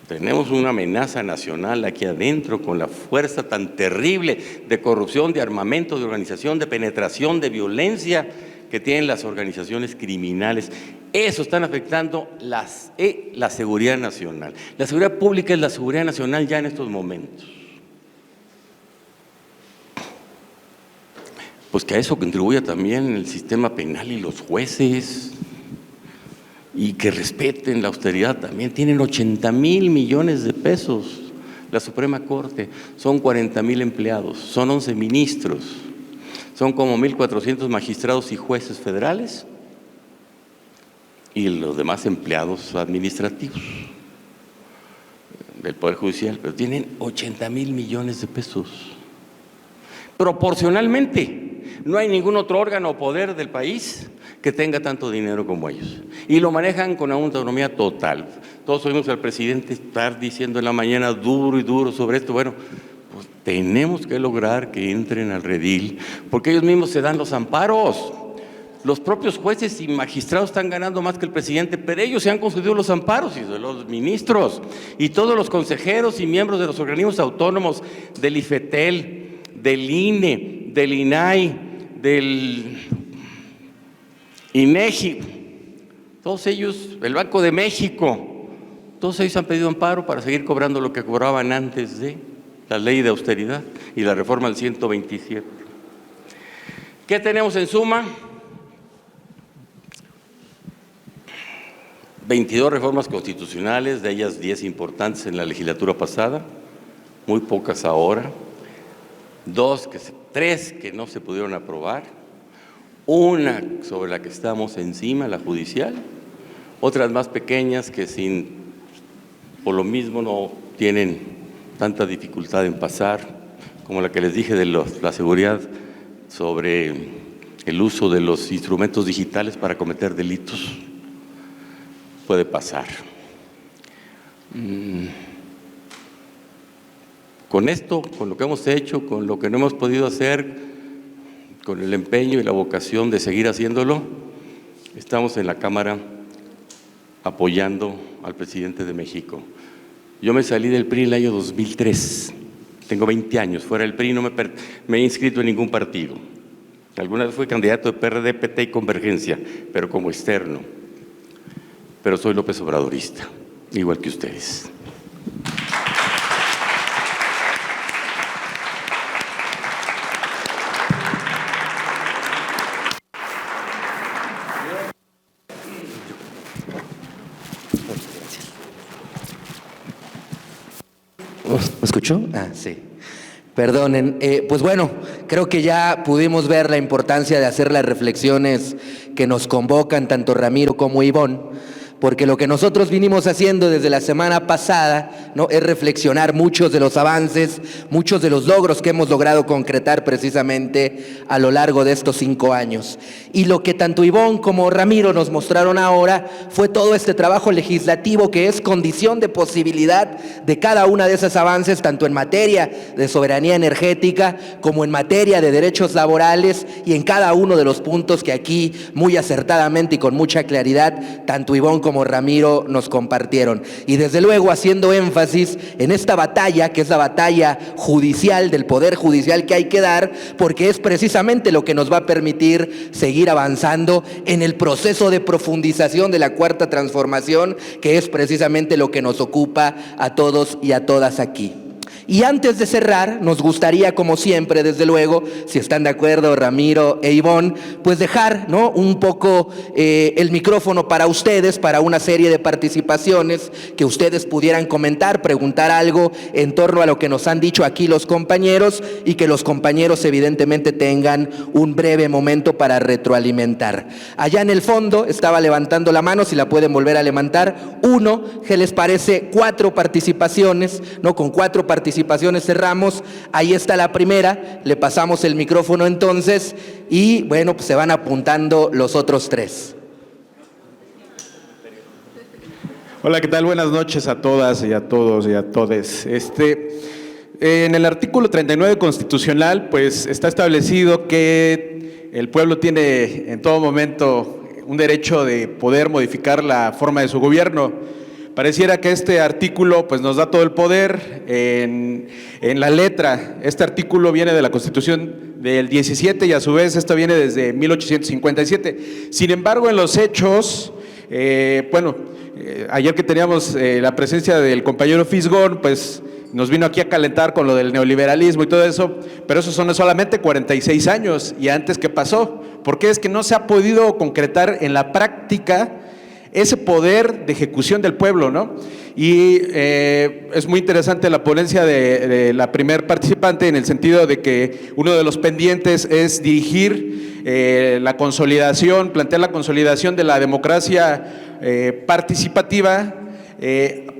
Tenemos una amenaza nacional aquí adentro con la fuerza tan terrible de corrupción, de armamento, de organización, de penetración, de violencia que tienen las organizaciones criminales. Eso están afectando la seguridad nacional. La seguridad pública es la seguridad nacional ya en estos momentos. Pues que a eso contribuya también el sistema penal y los jueces, y que respeten la austeridad también. Tienen 80,000 millones de pesos la Suprema Corte, son 40,000 empleados, son 11 ministros, son como 1,400 magistrados y jueces federales y los demás empleados administrativos del Poder Judicial, pero tienen 80,000 millones de pesos. Proporcionalmente, no hay ningún otro órgano o poder del país que tenga tanto dinero como ellos. Y lo manejan con una autonomía total. Todos oímos al presidente estar diciendo en la mañana duro y duro sobre esto. Bueno, pues tenemos que lograr que entren al redil, porque ellos mismos se dan los amparos. Los propios jueces y magistrados están ganando más que el presidente, pero ellos se han concedido los amparos, y de los ministros, y todos los consejeros y miembros de los organismos autónomos, del IFETEL, del INE, del INAI, del INEGI, todos ellos, el Banco de México, todos ellos han pedido amparo para seguir cobrando lo que cobraban antes de la ley de austeridad y la reforma del 127. ¿Qué tenemos en suma? 22 reformas constitucionales, de ellas 10 importantes en la legislatura pasada, muy pocas ahora, 3 que no se pudieron aprobar, una sobre la que estamos encima, la judicial, otras más pequeñas que por lo mismo no tienen tanta dificultad en pasar, como la que les dije de la seguridad sobre el uso de los instrumentos digitales para cometer delitos. Puede pasar. con esto, con lo que hemos hecho, con lo que no hemos podido hacer, con el empeño y la vocación de seguir haciéndolo, estamos en la Cámara apoyando al presidente de México. Yo me salí del PRI en el año 2003, tengo 20 años fuera del PRI, no me he inscrito en ningún partido. Alguna vez fui candidato de PRD, PT y Convergencia, pero como externo. Pero soy López Obradorista, igual que ustedes. ¿Me escuchó? Ah, sí. Perdonen. Pues bueno, creo que ya pudimos ver la importancia de hacer las reflexiones que nos convocan tanto Ramiro como Ivonne, porque lo que nosotros vinimos haciendo desde la semana pasada, ¿no?, es reflexionar muchos de los avances, muchos de los logros que hemos logrado concretar precisamente a lo largo de estos 5 años. Y lo que tanto Ivonne como Ramiro nos mostraron ahora fue todo este trabajo legislativo que es condición de posibilidad de cada una de esos avances, tanto en materia de soberanía energética como en materia de derechos laborales y en cada uno de los puntos que aquí muy acertadamente y con mucha claridad tanto Ivonne como Ramiro nos compartieron. Y desde luego haciendo énfasis en esta batalla, que es la batalla judicial, del poder judicial que hay que dar, porque es precisamente lo que nos va a permitir seguir avanzando en el proceso de profundización de la Cuarta Transformación, que es precisamente lo que nos ocupa a todos y a todas aquí. Y antes de cerrar, nos gustaría, como siempre, desde luego, si están de acuerdo Ramiro e Ivonne, pues dejar, ¿no?, un poco el micrófono para ustedes, para una serie de participaciones, que ustedes pudieran comentar, preguntar algo en torno a lo que nos han dicho aquí los compañeros y que los compañeros evidentemente tengan un breve momento para retroalimentar. Allá en el fondo estaba levantando la mano, si la pueden volver a levantar. Uno, ¿qué les parece? 4 participaciones, ¿no? Con 4 participaciones cerramos. Ahí está la primera, le pasamos el micrófono entonces y bueno, pues se van apuntando los otros 3. Hola, ¿qué tal? Buenas noches a todas y a todos y a todes. En el artículo 39 constitucional, pues está establecido que el pueblo tiene en todo momento un derecho de poder modificar la forma de su gobierno. Pareciera que este artículo pues, nos da todo el poder en la letra. Este artículo viene de la Constitución del 17 y a su vez esto viene desde 1857. Sin embargo, en los hechos, ayer que teníamos la presencia del compañero Fisgón, pues nos vino aquí a calentar con lo del neoliberalismo y todo eso, pero esos son solamente 46 años. ¿Y antes qué pasó? Porque es que no se ha podido concretar en la práctica ese poder de ejecución del pueblo, ¿no? Y es muy interesante la ponencia de la primer participante en el sentido de que uno de los pendientes es dirigir la consolidación, plantear la consolidación de la democracia participativa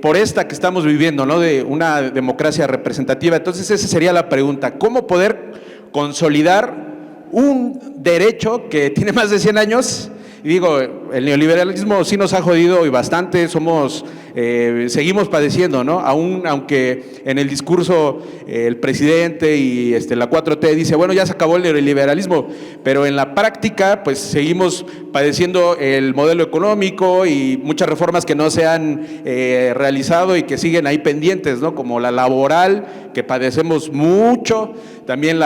por esta que estamos viviendo, ¿no? De una democracia representativa. Entonces esa sería la pregunta: ¿cómo poder consolidar un derecho que tiene más de 100 años? Y digo, el neoliberalismo sí nos ha jodido y bastante, seguimos padeciendo, ¿no? Aunque en el discurso el presidente y la 4T dice, bueno, ya se acabó el neoliberalismo, pero en la práctica pues seguimos padeciendo el modelo económico y muchas reformas que no se han realizado y que siguen ahí pendientes, ¿no? Como la laboral, que padecemos mucho, también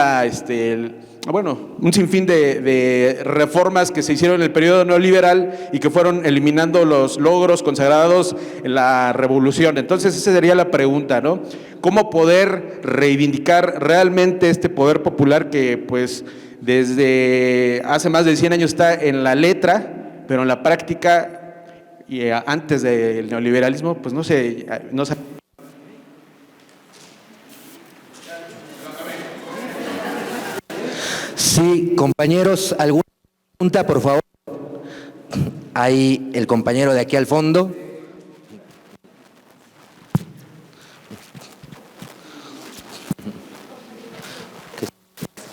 un sinfín de reformas que se hicieron en el periodo neoliberal y que fueron eliminando los logros consagrados en la revolución. Entonces esa sería la pregunta, ¿no? ¿Cómo poder reivindicar realmente este poder popular que pues desde hace más de 100 años está en la letra, pero en la práctica y antes del neoliberalismo pues no se... Sí, compañeros, ¿alguna pregunta, por favor? Ahí el compañero de aquí al fondo.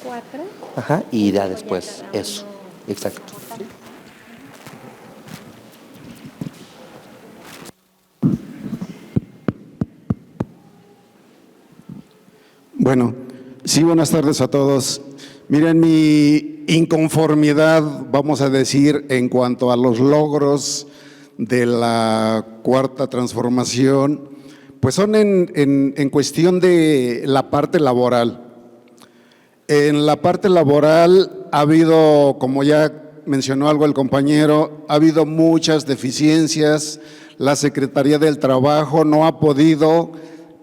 ¿4? Ajá, y ya después eso, exacto. Bueno, sí, buenas tardes a todos. Miren, mi inconformidad, vamos a decir, en cuanto a los logros de la Cuarta Transformación, pues son en cuestión de la parte laboral. En la parte laboral ha habido, como ya mencionó algo el compañero, ha habido muchas deficiencias. La Secretaría del Trabajo no ha podido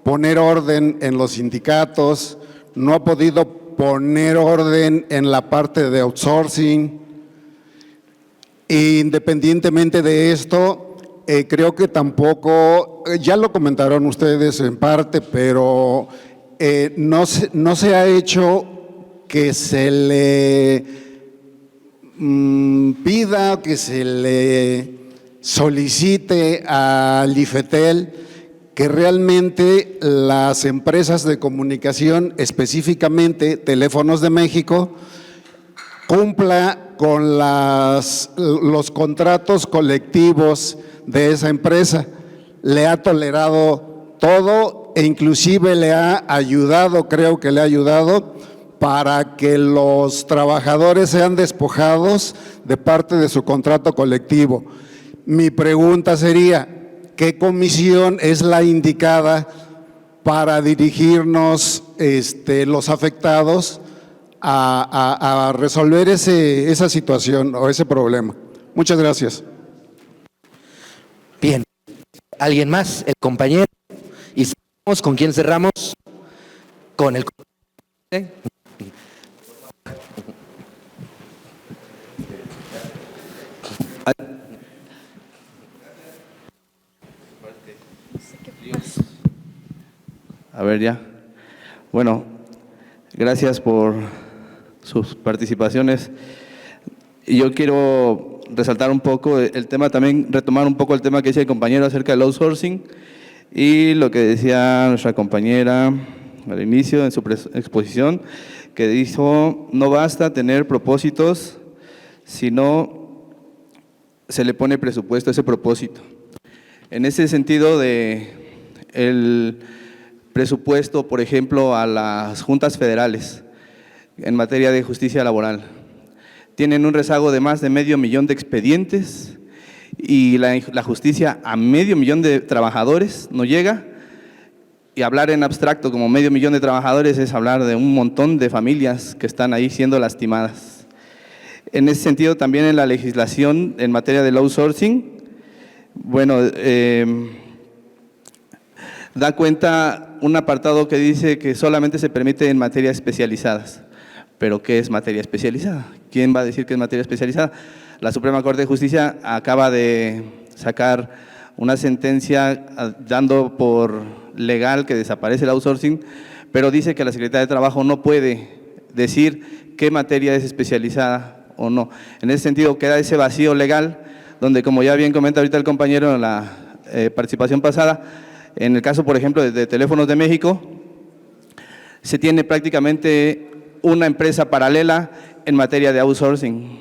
poner orden en los sindicatos, no ha podido poner orden en la parte de outsourcing. Independientemente de esto, creo que tampoco, ya lo comentaron ustedes en parte, pero no se ha hecho que se le pida, que se le solicite al IFETEL que realmente las empresas de comunicación, específicamente Teléfonos de México, cumpla con los contratos colectivos de esa empresa. Le ha tolerado todo e inclusive le ha ayudado, creo que le ha ayudado para que los trabajadores sean despojados de parte de su contrato colectivo. Mi pregunta sería, ¿qué comisión es la indicada para dirigirnos los afectados a resolver esa situación o ese problema? Muchas gracias. Bien, ¿alguien más? ¿El compañero? ¿Y cerramos? ¿Con quién cerramos? Con el compañero. A ver ya. Bueno, gracias por sus participaciones. Yo quiero resaltar un poco el tema, también retomar un poco el tema que decía el compañero acerca del outsourcing y lo que decía nuestra compañera al inicio en su exposición, que dijo, no basta tener propósitos, sino se le pone presupuesto a ese propósito. En ese sentido de el presupuesto, por ejemplo, a las juntas federales en materia de justicia laboral. Tienen un rezago de más de 500,000 de expedientes y la justicia a 500,000 de trabajadores no llega. Y hablar en abstracto como 500,000 de trabajadores es hablar de un montón de familias que están ahí siendo lastimadas. En ese sentido, también en la legislación en materia del outsourcing, bueno, da cuenta un apartado que dice que solamente se permite en materias especializadas. ¿Pero qué es materia especializada? ¿Quién va a decir que es materia especializada? La Suprema Corte de Justicia acaba de sacar una sentencia dando por legal que desaparece el outsourcing, pero dice que la Secretaría de Trabajo no puede decir qué materia es especializada o no. En ese sentido queda ese vacío legal, donde como ya bien comenta ahorita el compañero en la participación pasada, en el caso, por ejemplo, de Teléfonos de México, se tiene prácticamente una empresa paralela en materia de outsourcing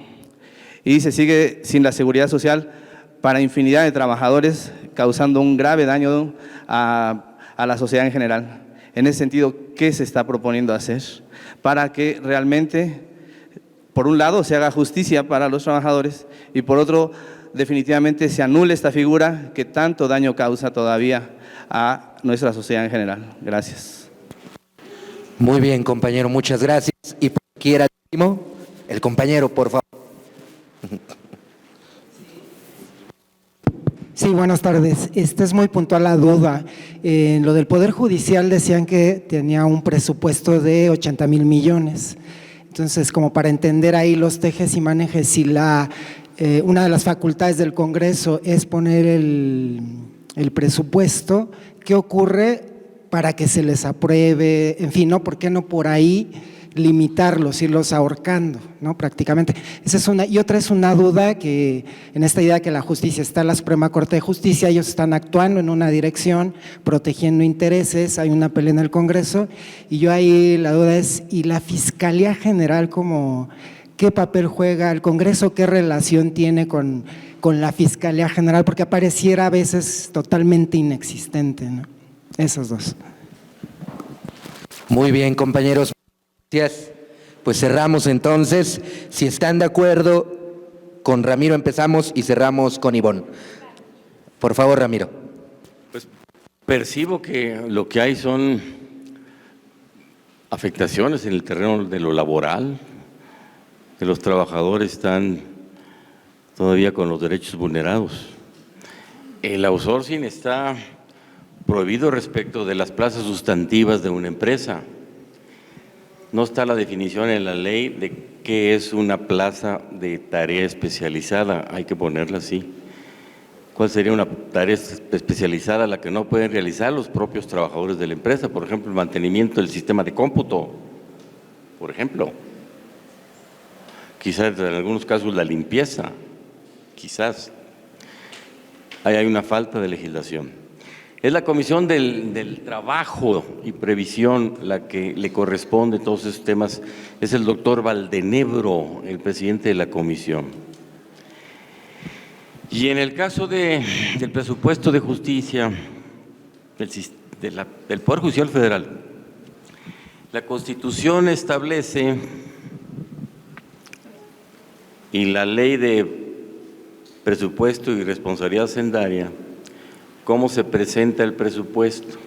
y se sigue sin la seguridad social para infinidad de trabajadores, causando un grave daño a la sociedad en general. En ese sentido, ¿qué se está proponiendo hacer para que realmente, por un lado, se haga justicia para los trabajadores y por otro, definitivamente se anule esta figura que tanto daño causa todavía a nuestra sociedad en general? Gracias. Muy bien, compañero, muchas gracias. Y por aquí era el último, el compañero, por favor. Sí, buenas tardes. Es muy puntual la duda. En lo del Poder Judicial decían que tenía un presupuesto de 80,000 millones. Entonces, como para entender ahí los tejes y manejes, si una de las facultades del Congreso es poner el presupuesto, ¿qué ocurre para que se les apruebe? En fin, ¿no? ¿Por qué no por ahí limitarlos, irlos ahorcando, ¿no? Prácticamente. Esa es una. Y otra es una duda que en esta idea que la justicia está en la Suprema Corte de Justicia, ellos están actuando en una dirección, protegiendo intereses, hay una pelea en el Congreso, y yo ahí la duda es, ¿y la Fiscalía General qué papel juega el Congreso? ¿Qué relación tiene con la Fiscalía General? Porque apareciera a veces totalmente inexistente, ¿no? Esos dos. Muy bien, compañeros. Gracias. Pues cerramos entonces. Si están de acuerdo, con Ramiro empezamos y cerramos con Ivonne. Por favor, Ramiro. Pues percibo que lo que hay son afectaciones en el terreno de lo laboral, que los trabajadores están todavía con los derechos vulnerados. El outsourcing está prohibido respecto de las plazas sustantivas de una empresa. No está la definición en la ley de qué es una plaza de tarea especializada, hay que ponerla así. ¿Cuál sería una tarea especializada la que no pueden realizar los propios trabajadores de la empresa? Por ejemplo, el mantenimiento del sistema de cómputo, por ejemplo. Quizás en algunos casos la limpieza, quizás. Ahí hay una falta de legislación. Es la Comisión del Trabajo y Previsión la que le corresponde todos esos temas. Es el doctor Valdenebro, el presidente de la comisión. Y en el caso del presupuesto de justicia del Poder Judicial Federal, la Constitución establece y la Ley de Presupuesto y Responsabilidad Hacendaria cómo se presenta el presupuesto.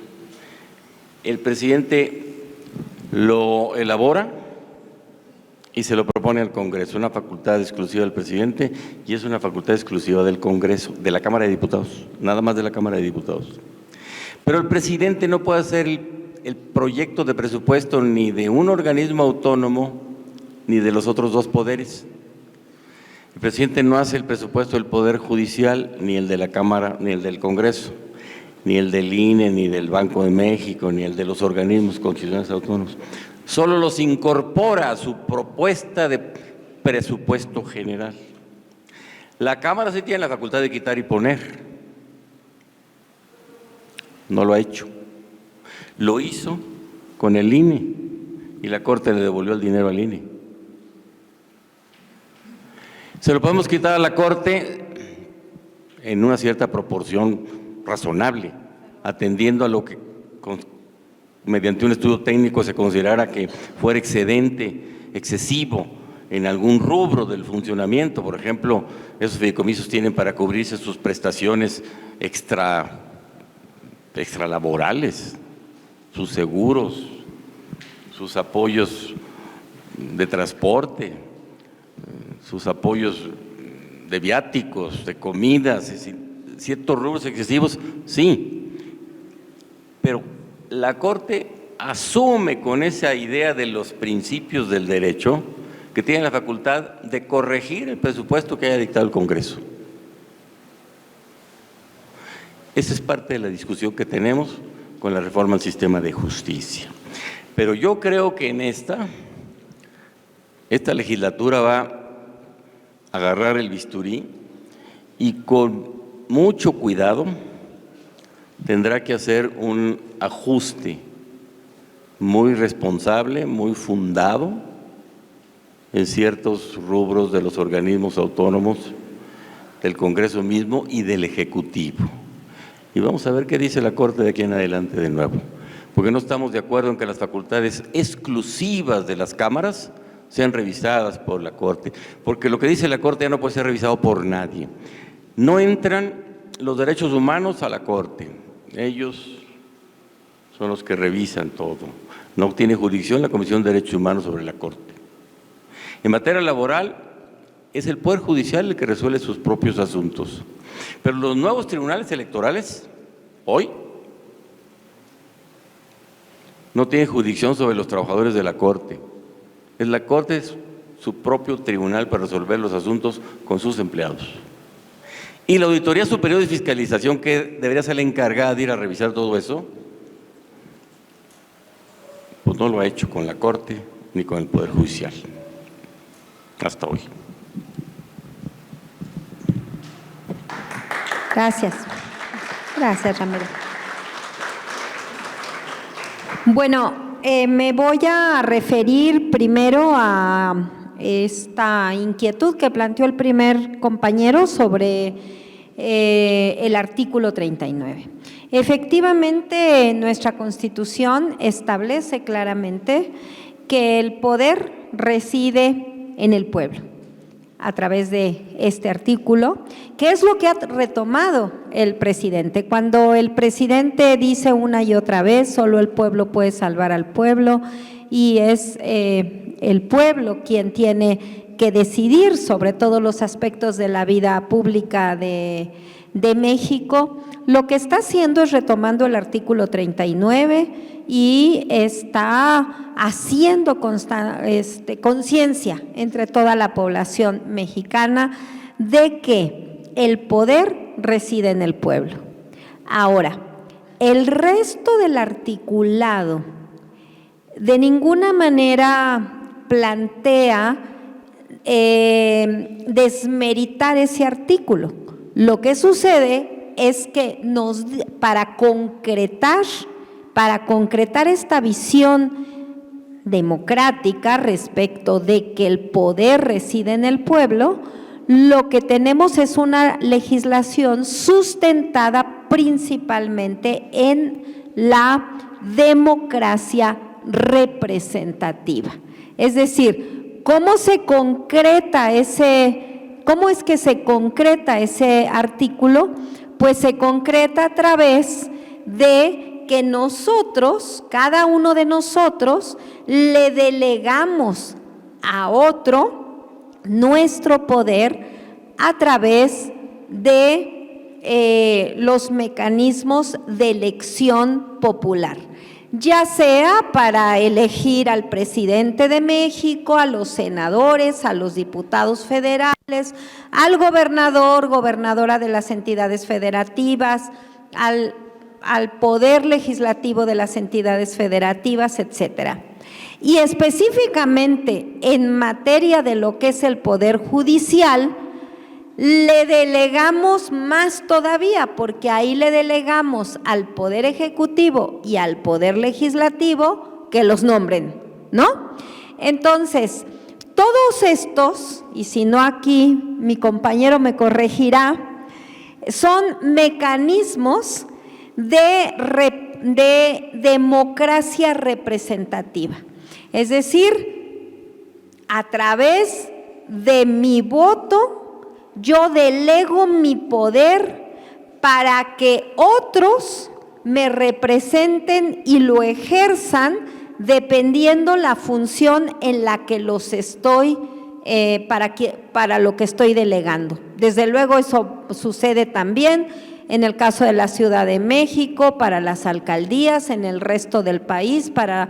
El presidente lo elabora y se lo propone al Congreso, una facultad exclusiva del presidente y es una facultad exclusiva del Congreso, de la Cámara de Diputados, nada más de la Cámara de Diputados. Pero el presidente no puede hacer el proyecto de presupuesto ni de un organismo autónomo ni de los otros dos poderes. El presidente no hace el presupuesto del Poder Judicial, ni el de la Cámara, ni el del Congreso, ni el del INE, ni del Banco de México, ni el de los organismos constitucionales autónomos. Solo los incorpora a su propuesta de presupuesto general. La Cámara sí tiene la facultad de quitar y poner. No lo ha hecho. Lo hizo con el INE y la Corte le devolvió el dinero al INE. Se lo podemos quitar a la Corte en una cierta proporción razonable, atendiendo a lo que mediante un estudio técnico se considerara que fuera excesivo en algún rubro del funcionamiento. Por ejemplo, esos fideicomisos tienen para cubrirse sus prestaciones extralaborales, sus seguros, sus apoyos de transporte, sus apoyos de viáticos, de comidas, ciertos rubros excesivos, sí, pero la Corte asume con esa idea de los principios del derecho que tiene la facultad de corregir el presupuesto que haya dictado el Congreso. Esa es parte de la discusión que tenemos con la reforma al sistema de justicia. Pero yo creo que en esta legislatura va a agarrar el bisturí y con mucho cuidado tendrá que hacer un ajuste muy responsable, muy fundado en ciertos rubros de los organismos autónomos, del Congreso mismo y del Ejecutivo. Y vamos a ver qué dice la Corte de aquí en adelante de nuevo, porque no estamos de acuerdo en que las facultades exclusivas de las cámaras sean revisadas por la Corte, porque lo que dice la Corte ya no puede ser revisado por nadie. No entran los derechos humanos a la Corte, ellos son los que revisan todo. No tiene jurisdicción la Comisión de Derechos Humanos sobre la Corte. En materia laboral, es el Poder Judicial el que resuelve sus propios asuntos. Pero los nuevos tribunales electorales, hoy, no tienen jurisdicción sobre los trabajadores de la Corte. Es la Corte, es su propio tribunal para resolver los asuntos con sus empleados. Y la Auditoría Superior de Fiscalización, que debería ser la encargada de ir a revisar todo eso, pues no lo ha hecho con la Corte ni con el Poder Judicial, hasta hoy. Gracias. Gracias, Ramiro. Bueno, me voy a referir primero a esta inquietud que planteó el primer compañero sobre el artículo 39. Efectivamente, nuestra Constitución establece claramente que el poder reside en el pueblo a través de este artículo, que es lo que ha retomado el presidente. Cuando el presidente dice una y otra vez, solo el pueblo puede salvar al pueblo, y es el pueblo quien tiene que decidir sobre todos los aspectos de la vida pública de México, lo que está haciendo es retomando el artículo 39 y está haciendo conciencia entre toda la población mexicana de que el poder reside en el pueblo. Ahora, el resto del articulado de ninguna manera plantea desmeritar ese artículo. Lo que sucede es que para concretar esta visión democrática respecto de que el poder reside en el pueblo, lo que tenemos es una legislación sustentada principalmente en la democracia representativa. Es decir, ¿cómo es que se concreta ese artículo? Pues se concreta a través de que nosotros, cada uno de nosotros, le delegamos a otro nuestro poder a través de los mecanismos de elección popular, ya sea para elegir al presidente de México, a los senadores, a los diputados federales, al gobernador, gobernadora de las entidades federativas, al poder legislativo de las entidades federativas, etcétera. Y específicamente en materia de lo que es el Poder Judicial, le delegamos más todavía, porque ahí le delegamos al Poder Ejecutivo y al Poder Legislativo que los nombren, ¿no? Entonces, todos estos, y si no aquí mi compañero me corregirá, son mecanismos de democracia representativa. Es decir, a través de mi voto, yo delego mi poder para que otros me representen y lo ejerzan dependiendo la función en la que los estoy, para lo que estoy delegando. Desde luego eso sucede también en el caso de la Ciudad de México, para las alcaldías, en el resto del país, para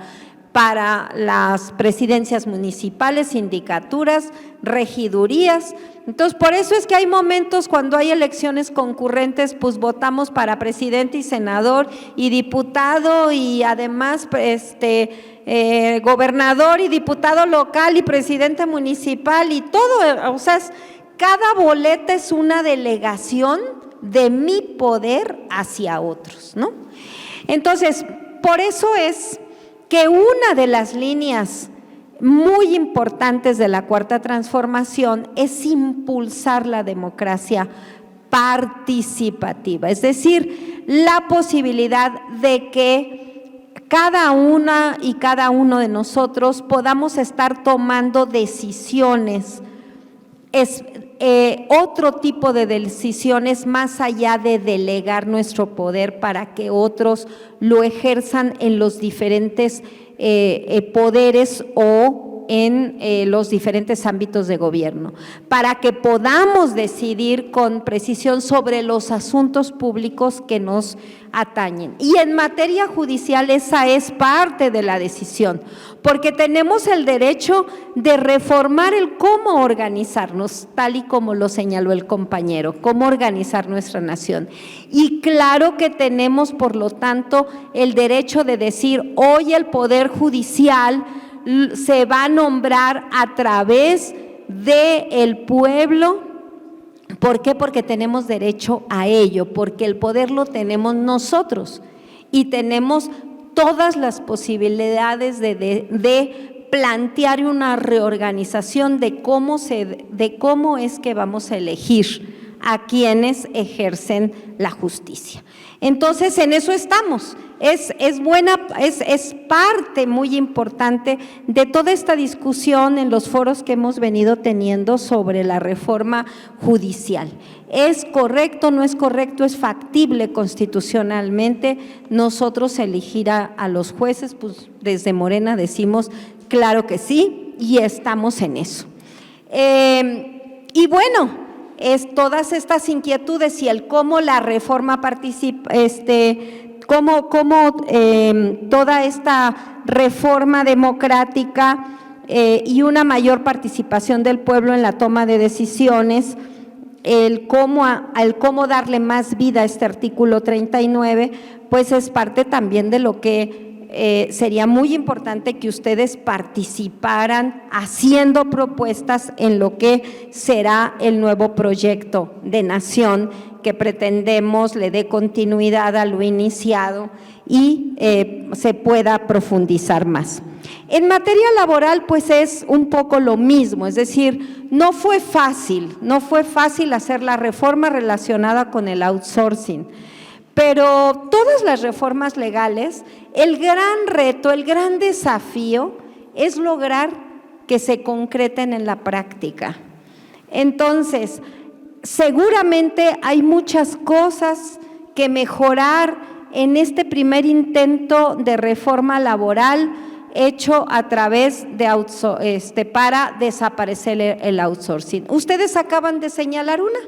las presidencias municipales, sindicaturas, regidurías. Entonces, por eso es que hay momentos cuando hay elecciones concurrentes, pues votamos para presidente y senador y diputado, y además gobernador y diputado local y presidente municipal y todo. O sea, cada boleta es una delegación de mi poder hacia otros, ¿no? Entonces, por eso es que una de las líneas muy importantes de la Cuarta Transformación es impulsar la democracia participativa, es decir, la posibilidad de que cada una y cada uno de nosotros podamos estar tomando decisiones, otro tipo de decisiones más allá de delegar nuestro poder para que otros lo ejerzan en los diferentes poderes o en los diferentes ámbitos de gobierno, para que podamos decidir con precisión sobre los asuntos públicos que nos atañen. Y en materia judicial esa es parte de la decisión, porque tenemos el derecho de reformar el cómo organizarnos, tal y como lo señaló el compañero, cómo organizar nuestra nación. Y claro que tenemos, por lo tanto, el derecho de decir, hoy el Poder Judicial se va a nombrar a través del pueblo. ¿Por qué? Porque tenemos derecho a ello, porque el poder lo tenemos nosotros y tenemos todas las posibilidades de plantear una reorganización de cómo es que vamos a elegir a quienes ejercen la justicia. Entonces, en eso estamos. Es parte muy importante de toda esta discusión en los foros que hemos venido teniendo sobre la reforma judicial. ¿Es correcto, no es correcto, es factible constitucionalmente nosotros elegir a los jueces? Pues desde Morena decimos claro que sí y estamos en eso. Y bueno, todas estas inquietudes y el cómo la reforma participa, toda esta reforma democrática y una mayor participación del pueblo en la toma de decisiones, el cómo darle más vida a este artículo 39, pues es parte también de lo que sería muy importante que ustedes participaran haciendo propuestas en lo que será el nuevo proyecto de nación que pretendemos le dé continuidad a lo iniciado y se pueda profundizar más. En materia laboral, pues es un poco lo mismo, es decir, no fue fácil hacer la reforma relacionada con el outsourcing. Pero todas las reformas legales, el gran reto, el gran desafío es lograr que se concreten en la práctica. Entonces, seguramente hay muchas cosas que mejorar en este primer intento de reforma laboral hecho a través de para desaparecer el outsourcing. Ustedes acaban de señalar una,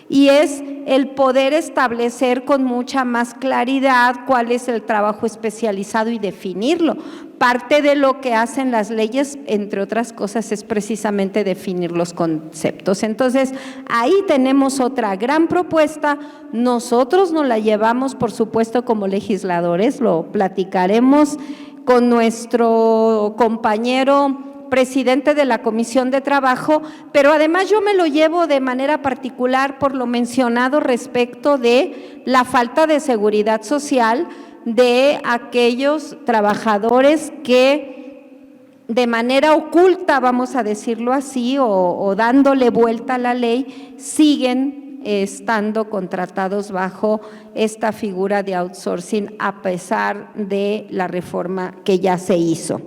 y es el poder establecer con mucha más claridad cuál es el trabajo especializado y definirlo. Parte de lo que hacen las leyes, entre otras cosas, es precisamente definir los conceptos. Entonces, ahí tenemos otra gran propuesta. Nosotros nos la llevamos, por supuesto, como legisladores, lo platicaremos con nuestro compañero presidente de la Comisión de Trabajo, pero además yo me lo llevo de manera particular por lo mencionado respecto de la falta de seguridad social de aquellos trabajadores que de manera oculta, vamos a decirlo así, o dándole vuelta a la ley, siguen estando contratados bajo esta figura de outsourcing a pesar de la reforma que ya se hizo.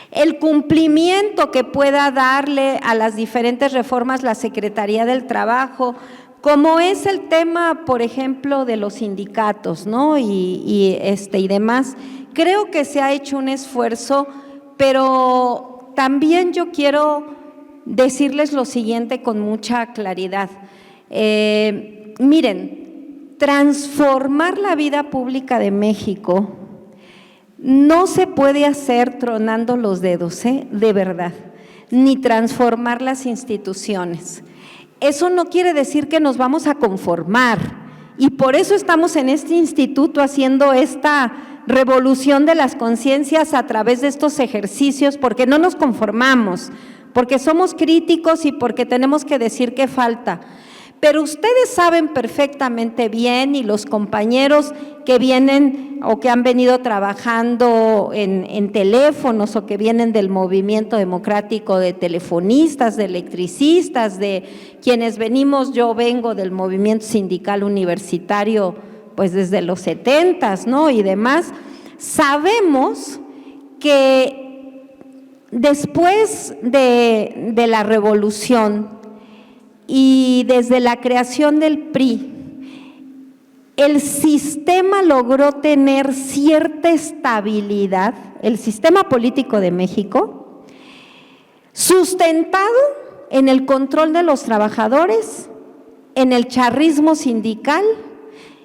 El cumplimiento que pueda darle a las diferentes reformas la Secretaría del Trabajo, como es el tema, por ejemplo, de los sindicatos, ¿no? y demás, creo que se ha hecho un esfuerzo, pero también yo quiero decirles lo siguiente con mucha claridad. Miren, transformar la vida pública de México no se puede hacer tronando los dedos, de verdad, ni transformar las instituciones. Eso no quiere decir que nos vamos a conformar, y por eso estamos en este instituto haciendo esta revolución de las conciencias a través de estos ejercicios, porque no nos conformamos, porque somos críticos y porque tenemos que decir qué falta. Pero ustedes saben perfectamente bien, y los compañeros que vienen o que han venido trabajando en teléfonos o que vienen del movimiento democrático de telefonistas, de electricistas, de quienes venimos, yo vengo del movimiento sindical universitario pues desde los 70s, ¿no? Y demás, sabemos que después de la revolución y desde la creación del PRI, el sistema logró tener cierta estabilidad, el sistema político de México, sustentado en el control de los trabajadores, en el charrismo sindical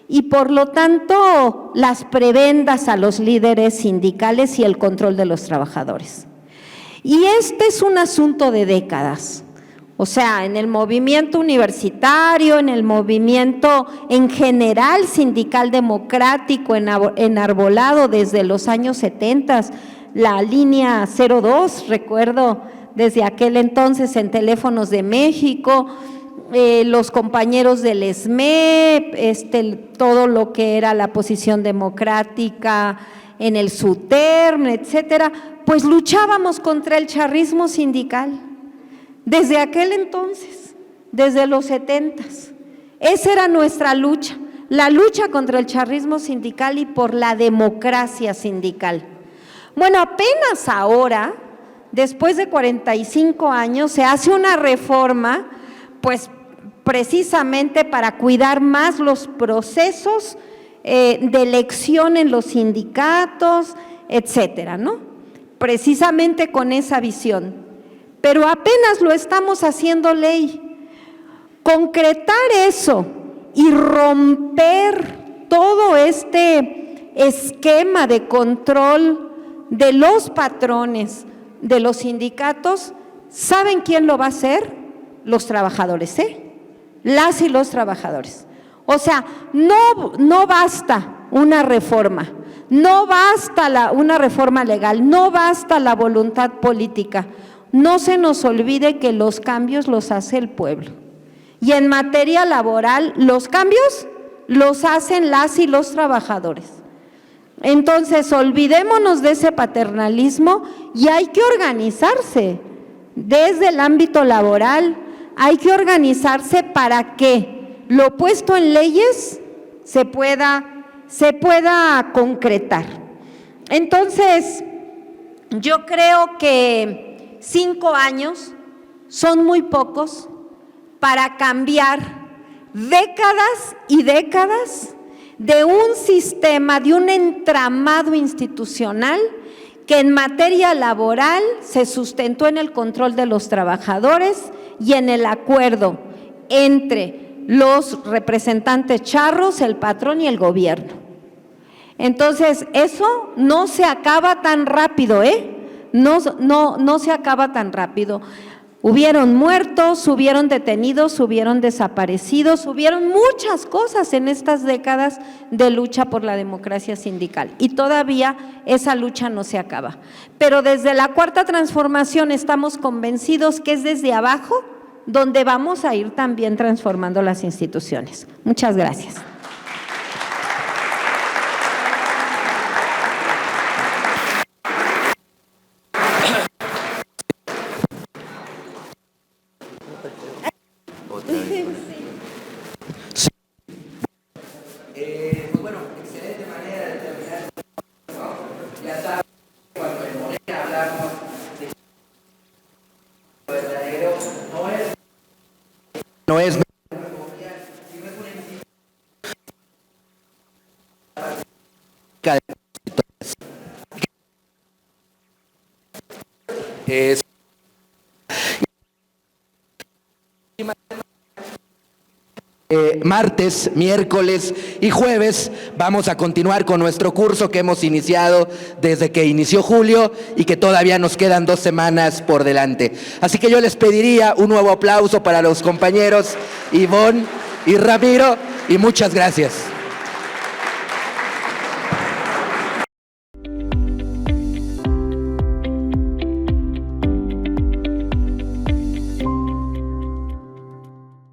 y por lo tanto las prebendas a los líderes sindicales y el control de los trabajadores. Y este es un asunto de décadas. O sea, en el movimiento universitario, en el movimiento en general sindical democrático, enarbolado desde los años 70, la línea 02, recuerdo desde aquel entonces en Teléfonos de México, los compañeros del ESME, todo lo que era la posición democrática en el SUTERM, etcétera, pues luchábamos contra el charrismo sindical. Desde aquel entonces, desde los 70s. Esa era nuestra lucha, la lucha contra el charrismo sindical y por la democracia sindical. Bueno, apenas ahora, después de 45 años, se hace una reforma, pues precisamente para cuidar más los procesos de elección en los sindicatos, etcétera, ¿no? Precisamente con esa visión. Pero apenas lo estamos haciendo ley. Concretar eso y romper todo este esquema de control de los patrones, de los sindicatos, ¿saben quién lo va a hacer? Los trabajadores, las y los trabajadores. O sea, no basta una reforma, no basta una reforma legal, no basta la voluntad política. No se nos olvide que los cambios los hace el pueblo. Y en materia laboral, los cambios los hacen las y los trabajadores. Entonces, olvidémonos de ese paternalismo y hay que organizarse desde el ámbito laboral, hay que organizarse para que lo puesto en leyes se pueda concretar. Entonces, yo creo que 5 años son muy pocos para cambiar décadas y décadas de un sistema, de un entramado institucional que en materia laboral se sustentó en el control de los trabajadores y en el acuerdo entre los representantes charros, el patrón y el gobierno. Entonces, eso no se acaba tan rápido, no se acaba tan rápido. Hubieron muertos, hubieron detenidos, hubieron desaparecidos, hubieron muchas cosas en estas décadas de lucha por la democracia sindical y todavía esa lucha no se acaba. Pero desde la Cuarta Transformación estamos convencidos que es desde abajo donde vamos a ir también transformando las instituciones. Muchas gracias. Bueno, excelente manera de terminar, ¿no? Ya saben, cuando en Morena hablamos de lo verdadero, no es martes, miércoles y jueves vamos a continuar con nuestro curso que hemos iniciado desde que inició julio y que todavía nos quedan 2 semanas por delante. Así que yo les pediría un nuevo aplauso para los compañeros Ivonne y Ramiro y muchas gracias.